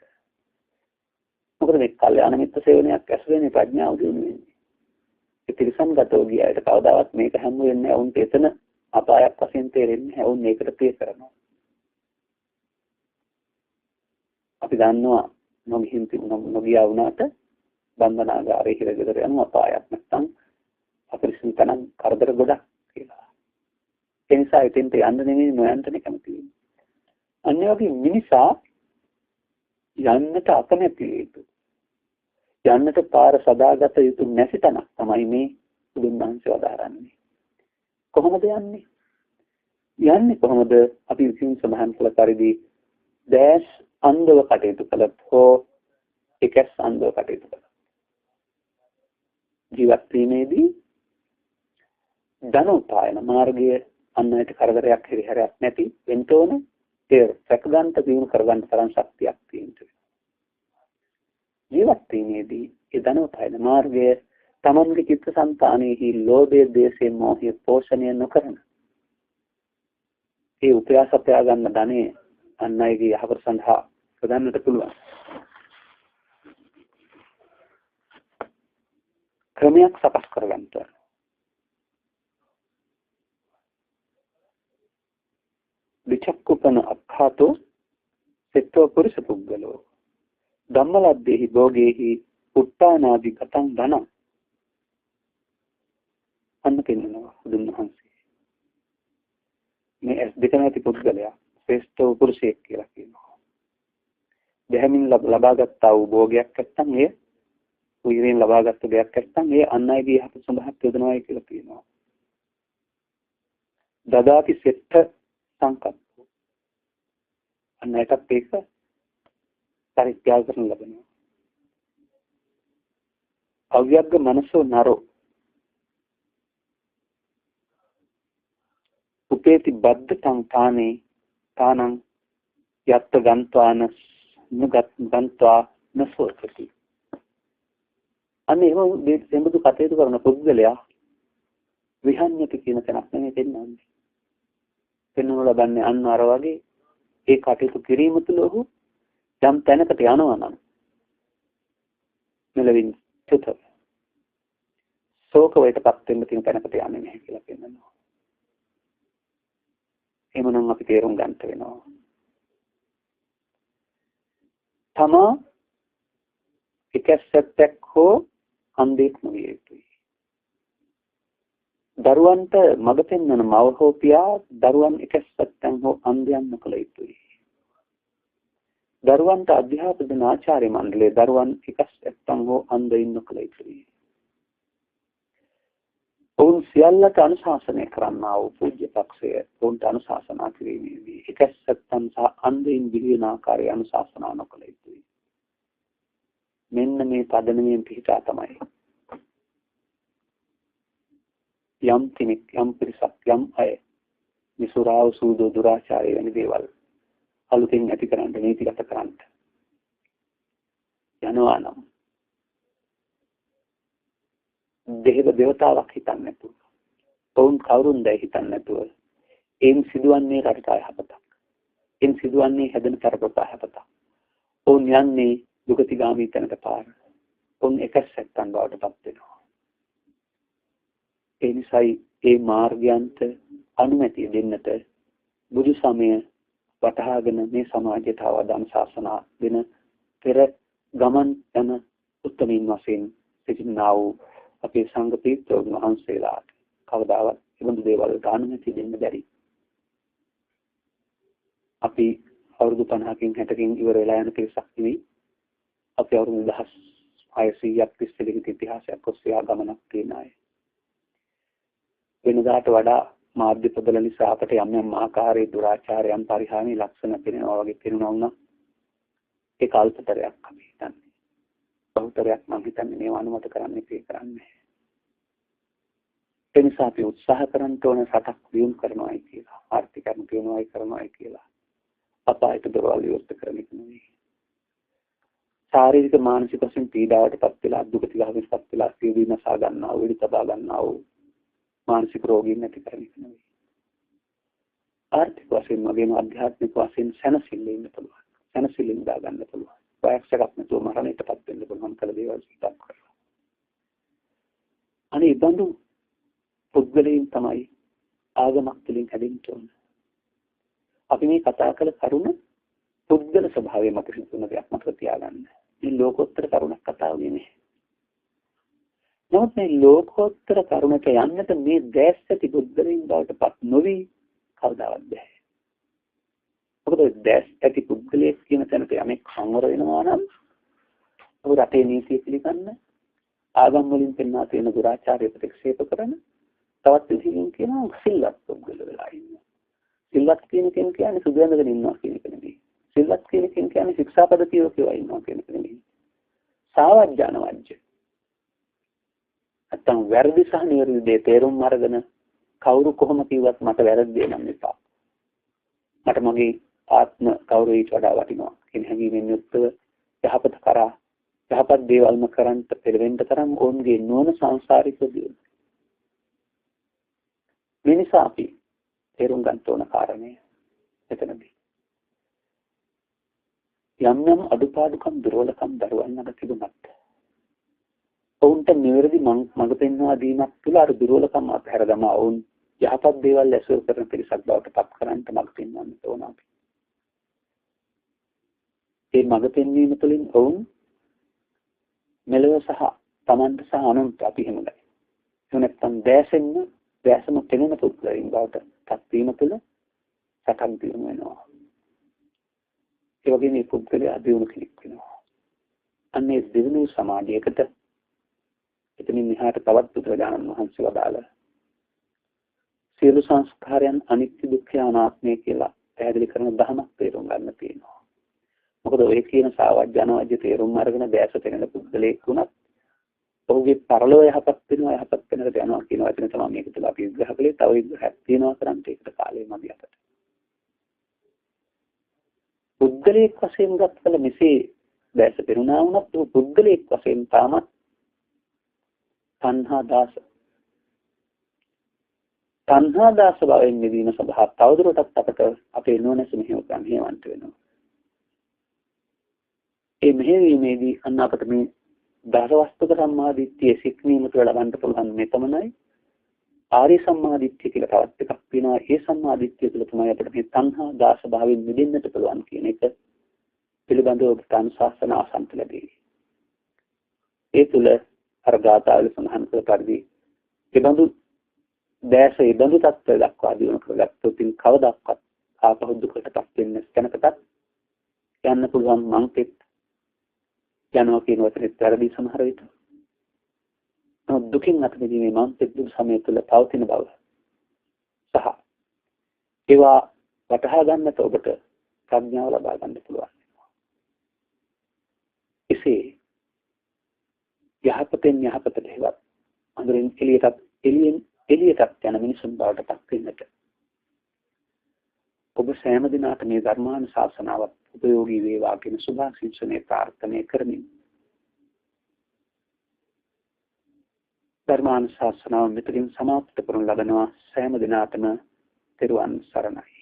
මොකද මේ කල්යාණ මිත්‍ර සේවනයක් ඇසුරේනේ ප්‍රඥාව දිනු වෙන්නේ. ඒ තිරසන්ගතෝ ගියාට කවදාවත් මේක හැම වෙන්නේ නැහැ. උන්ට එතන අපායක් වශයෙන් තේරෙන්නේ නැහැ. උන් මේකට ප්‍රිය කරනවා. අපි දන්නවා නොගියා වුණාට බන්ධනාගාරයේ හිරගෙදර යනවා අපායක් නැත්නම් අපිරිසිදු තනන් කරදර ගොඩක් කියලා. ඒ නිසා ඉතින්ට යන්න නෙමෙයි නොයන්නනේ කැමති වෙන්නේ. අන්න වගේ මිනිසා යන්නට අකමැති වේතු. යන්නට පාර සදාගත යුතු නැති තැනක් තමයි මේ බුදුන් වහන්සේ වදාරන්නේ. කොහොමද යන්නේ? යන්නේ කොහොමද? අපි විසින් සඳහන් කළ පරිදි දැස් අන්දව කටයුතු කළත් හෝ එකස් අන්දව කටයුතු කළත් ජීවත් වීමේදී ධනෝපායන මාර්ගයේ අන්නයට කරදරයක් හිරිහැරයක් නැති වෙන්න ඕන. ඒ සැකගන්ත දිනු කරගන්න තරම් ශක්තියක් තියෙනවා. ජීවත් වීමේදී ඒ ධනෝපායන මාර්ගය තමන්ගේ චිත්තසංතානෙහි ලෝභය, ද්වේෂය, මෝහය පෝෂණය නොකරන ඒ උපයාසපයා ගන්න ධනෙ අන් අයගේ යහපත සඳහා ප්‍රදාන්නට පුළුවන්. ක්‍රමයක් සකස් කරගන්න. විචක්කුපන අක්ඛාතෝ සෙත්තෝ පුරුෂ පුද්ගලෝ ධම්මලද්දේහි භෝගේහි උත්තානාදි ගතං ධනං අන්න කියනවා බුදුන් වහන්සේ. මේ ඇස් දෙක නැති පුද්ගලයා ශ්‍රේෂ්ඨ පුරුෂයෙක් කියලා කියනවා. දෙහැමින් ලබාගත් වූ භෝගයක් නැත්නම් ඒ උයරින් ලබාගත් දෙයක් නැත්නම් ඒ අන් අයගේ යහපත සඳහා යොදනවායි කියලා කියනවා. දදාති සෙට්ඨ සංකප්ප අන්න ඒකත් ඒක පරිත්‍යාග කරන ලබනවා. අව්‍යග්ග මනසෝ නරෝ උපේති බද්ධතං තානේ තානං යත්ත ගන්්වාන නුගත් ගන්්වා නසෝති. අන්න එහෙම දෙඹුදු කටයුතු කරන පුද්ගලයා විහඤ්ඤති කියන තැනක් නෙමෙයි දෙන්නන්නේ. පෙන්වනු ලබන්නේ අන්න අර වගේ ඒ කටයුතු කිරීම තුළ ඔහු යම් තැනකට යනවා නම් මෙලවින් චුත ශෝක වේතපත් වෙන්න තියෙන තැනකට යන්නේ නැහැ කියලා පෙන්වනවා. එහෙමනම් අපි තේරුම් ගන්න වෙනවා. තමා එකසෙත්තක් හෝ අන්ධෙක් නොවිය යුතුයි. දරුවන්ට මඟ පෙන්වන මව හෝ පියා දරුවන් එකසෙත්තන් හෝ අන්ධයන් නොකළ යුතුයි. දරුවන්ට අධ්‍යාපන ආචාර්ය මණ්ඩලයේ දරුවන් එකසෙත්තන් හෝ අන්ධයින් නොකළ යුතුයි. ඔවුන් සියල්ලට අනුශාසනය කරන්නා වූ පූජ්‍ය පක්ෂය ඔවුන්ට අනුශාසනා කිරීමේදී එකසෙත්තන් සහ අන්ධයින් බිහිවන ආකාරය අනුශාසනා නොකළ යුතුයි. මෙන්න මේ පදනමෙන් පිටා තමයි යම් කෙනෙක් යම් පිරිසක් යම් අය විසුරාව සූදෝ දුරාචාරය වැනි දේවල් අලුතින් ඇති කරන්න නීතිගත කරන්න යනවා නම් දෙහිව දේවතාවක් හිතන්නේ නැතුව ඔවුන් කවුරුන්ද හිතන්නේ නැතුව එයින් සිදුවන්නේ රටට යහපතක්. එයින් සිදුවන්නේ හැදෙන තරකට යහපතක්. ඔවුන් යන්නේ දුගතිගාමී තැනට පාර. ඔවුන් එකසෙත්තන් බවට පත් වෙනවා. ඒ නිසායි ඒ මාර්ගයන්ට අනුමැතිය දෙන්නට බුදු සමය වටහාගෙන මේ සමාජයට අවදාන ශාසනා දෙන පෙර ගමන් යන උත්තමීන් වශයෙන් සිටිනා වූ අපේ සංඝ පීඨෝන් වහන්සේලාට කවදාවත් එබඳු දේවල් අනුමැතිය දෙන්න බැරි. අපි අවුරුදු 50කින් 60කින් ඉවර වෙලා යන පිරිසක් නෙවෙයි. අපි අවුරුදු 1600ක් තිස්සේ ඉතිහාසයක් ඔස්සේ ගමනක් තියෙන අය. වෙනදාට වඩා මාධ්‍ය ප්‍රබල නිසා අපට යම් යම් ආකාරයේ දුරාචාරයන් පරිහානි ලක්ෂණ පෙනෙනවා වගේ පෙනුණා වුණා. ඒ කල්පතරයක් අපි හිතන්නේ. බහුතරයක් මම හිතන්නේ මේව අනුමත කරන්නේ පිය කරන්නේ. ඒ නිසා අපි උත්සාහ කරන්න ඕන රටක් දියුණු කරනවායි කියලා, ආර්ථිකයන් දියුණුවයි කරනවායි කියලා. අපායට දරවල් විවෘත කරන එක නෙවෙයි. ශාරීරික මානසික වශයෙන් පීඩාවටපත් වෙලා දුකතිගාමීපත් වෙලා සියවීම සා ගන්නවා, වෙඩි තබා ගන්නවා වූ මානසික රෝගීන් නැති කරන එක නෙවෙයි. ආර්ථික වශයෙන් වගේම ආධ්‍යාත්මික වශයෙන් සැනසෙල්ල ඉන්න පුළුවන්. සැනසෙල්ලෙන් දා ගන්න පුළුවන්. වයසකට නැතුව මරණයටපත් වෙන්න පුළුවන් කල දේවල් සිතක් කරලා. අනේ බඳු පුද්ගලයන් තමයි ආගමක් තුළින් හැදෙන්න ඕන. අපි මේ කතා කළ කරුණ පුද්ගල ස්වභාවය මත සිදුවන දෙයක් මතක තියාගන්න. මේ ලෝකෝත්තර කරුණක් කතා වෙන්නේ නැහැ. නමුත් මේ ලෝකෝත්තර කරුණට යන්නට මේ දැස් ඇති පුද්ගලයන් බවට පත් නොවි කවදාවත් බැහැ. මොකද දැස් ඇති පුද්ගලයෙක් කියන තැනට යමෙක් සංවර වෙනවා නම් ඔහු රටේ නීතිය පිළිගන්න, ආගම් වලින් පෙන්වා තියෙන දුරාචාරය ප්‍රතික්ෂේප කරන තවත් විදිහකින් කියනවා සිල්වත් පුද්ගල වෙලා ඉන්නවා. සිල්වත් කියන කෙනෙක් කියන්නේ සුදු ඇඳගෙන ඉන්නවා කියන එක නෙමෙයි. සිල්වත් කියන කෙනෙක් කියන්නේ ශික්ෂාපද කියලා ඉන්නවා කියන එක නෙමෙයි. සාවජ්ජාන වජ්ජ. නැත්තම් වැරදි සහ නිවැරදි දේ තේරුම් අරගෙන කවුරු කොහොම කිව්වත් මට වැරද්දේ නම් එපා. මට මගේ ආත්ම ගෞරවයට වඩා වටිනවා කියන හැඟීමෙන් යුක්තව යහපත කරා යහපත් දේවල්ම කරන්ට පෙරවෙන්න තරම් ඔවුන්ගේ නුවණ සංසාරික දියුණුව. මේ නිසා අපි තේරුම් ගන්න ඕන කාරණය එතනදී. යම් යම් අඩුපාඩුකම් දුර්වලකම් දරුවන් ළඟ තිබුණත් ඔවුන්ට නිවැරදි මඟ පෙන්වා දීමක් තුළ අර දුර්වලකම් අත්හැර දමා ඔවුන් යහපත් දේවල් ඇසුරු කරන පිරිසක් බවට පත් කරන්නට මඟ පෙන්වන්න ඕන අපි. ඒ මඟ පෙන්වීම තුළින් ඔවුන් මෙලොව සහ තමන්ට සහ අනුන්ට අපි හිමුලයි. එහෙම නැත්නම් දැසම පෙනෙන පුද්ගලයන් බවට පත් වීම තුළ සකම් දියුණු වෙනවා. ඒ වගේම මේ පුද්ගලයා දියුණු කෙනෙක් වෙනවා. අන්නේ දියුණු සමාජයකට එතනින් මෙහාට තවත් බුදුරජාණන් වහන්සේ වදාළ සියලු සංස්කාරයන් අනිත්‍ය දුක්ඛ අනාත්මය කියලා පැහැදිලි කරන ධර්මයක් තේරුම් ගන්න තියෙනවා. මොකද ඔය කියන සාවජ්ජානවජ්‍ය තේරුම් අරගෙන දැස පෙනෙන පුද්ගලයෙක් වුණත් ඔහුගේ පරලෝක යහපත් වෙනවා යහපත් වෙනකට යනවා කියන වචන තමයි මේක තුළ අපි විග්‍රහ කළේ. තව විග්‍රහයක් තියෙනවා කරන්ට ඒකට කාලෙ මදි අපට. පුද්ගලයෙක් වශයෙන් ගත්තල මෙසේ දැස පෙනුණා වුණත් පුද්ගලයෙක් වශයෙන් තාමත් තණ්හා දාස බවෙන් මිදීම සඳහා තවදුරටත් අපට අපේ නුවණැස මෙහෙයවන්ට වෙනවා. ඒ මෙහෙයීමේදී අන්න අපට මේ දසවස්තුක සම්මාදිට්ඨිය සික්නීමට ලබන්න පුළුවන් මේ තමයි ආර්ය සම්මාදිට්ඨිය කියලා තවත් එකක් වෙනවා. ඒ සම්මාදිට්ඨිය තුළ තමයි අපිට මේ තණ්හා දාස භාවයෙන් මිදෙන්නට පුළුවන් කියන එක පිළිබඳව ඔබට අනුශාසන ආසන්ත ලැබේ. ඒ තුළ අර ගාථාවල සඳහන් කළ පරිදි ඒබඳු දැස ඒබඳු තත්ත්වයක් දක්වා දිනු කරගත්තොත් කවදාවත් ආපහු දුකටපත් වෙන්නේ නැතනකටත් යන්න පුළුවන් මංතෙත් යනවා කියන වචනේත් වැරදි සමහර විට. දුකින් අත මිදීමේ මංතෙත් දුක් සමය තුළ පවතින බව සහ ඒවා වටහා ගන්නට ඔබට ප්‍රඥාව ලබා ගන්න පුළුවන්. එසේ යහපතෙන් යහපතට හේවත් අඳුරින් එළියටත් යන මිනිසුන් බවට පත් වෙන්නට ඔබ සෑම දිනකට මේ ධර්මානුශාසනාවත් උපයෝගී වේවා කියන සුභාශිංසනය ප්‍රාර්ථනා කරමින් ධර්මානුශාසනාව මෙතනින් සමාප්ත කරනු ලබනවා. සෑම දිනකටම තෙරුවන් සරණයි.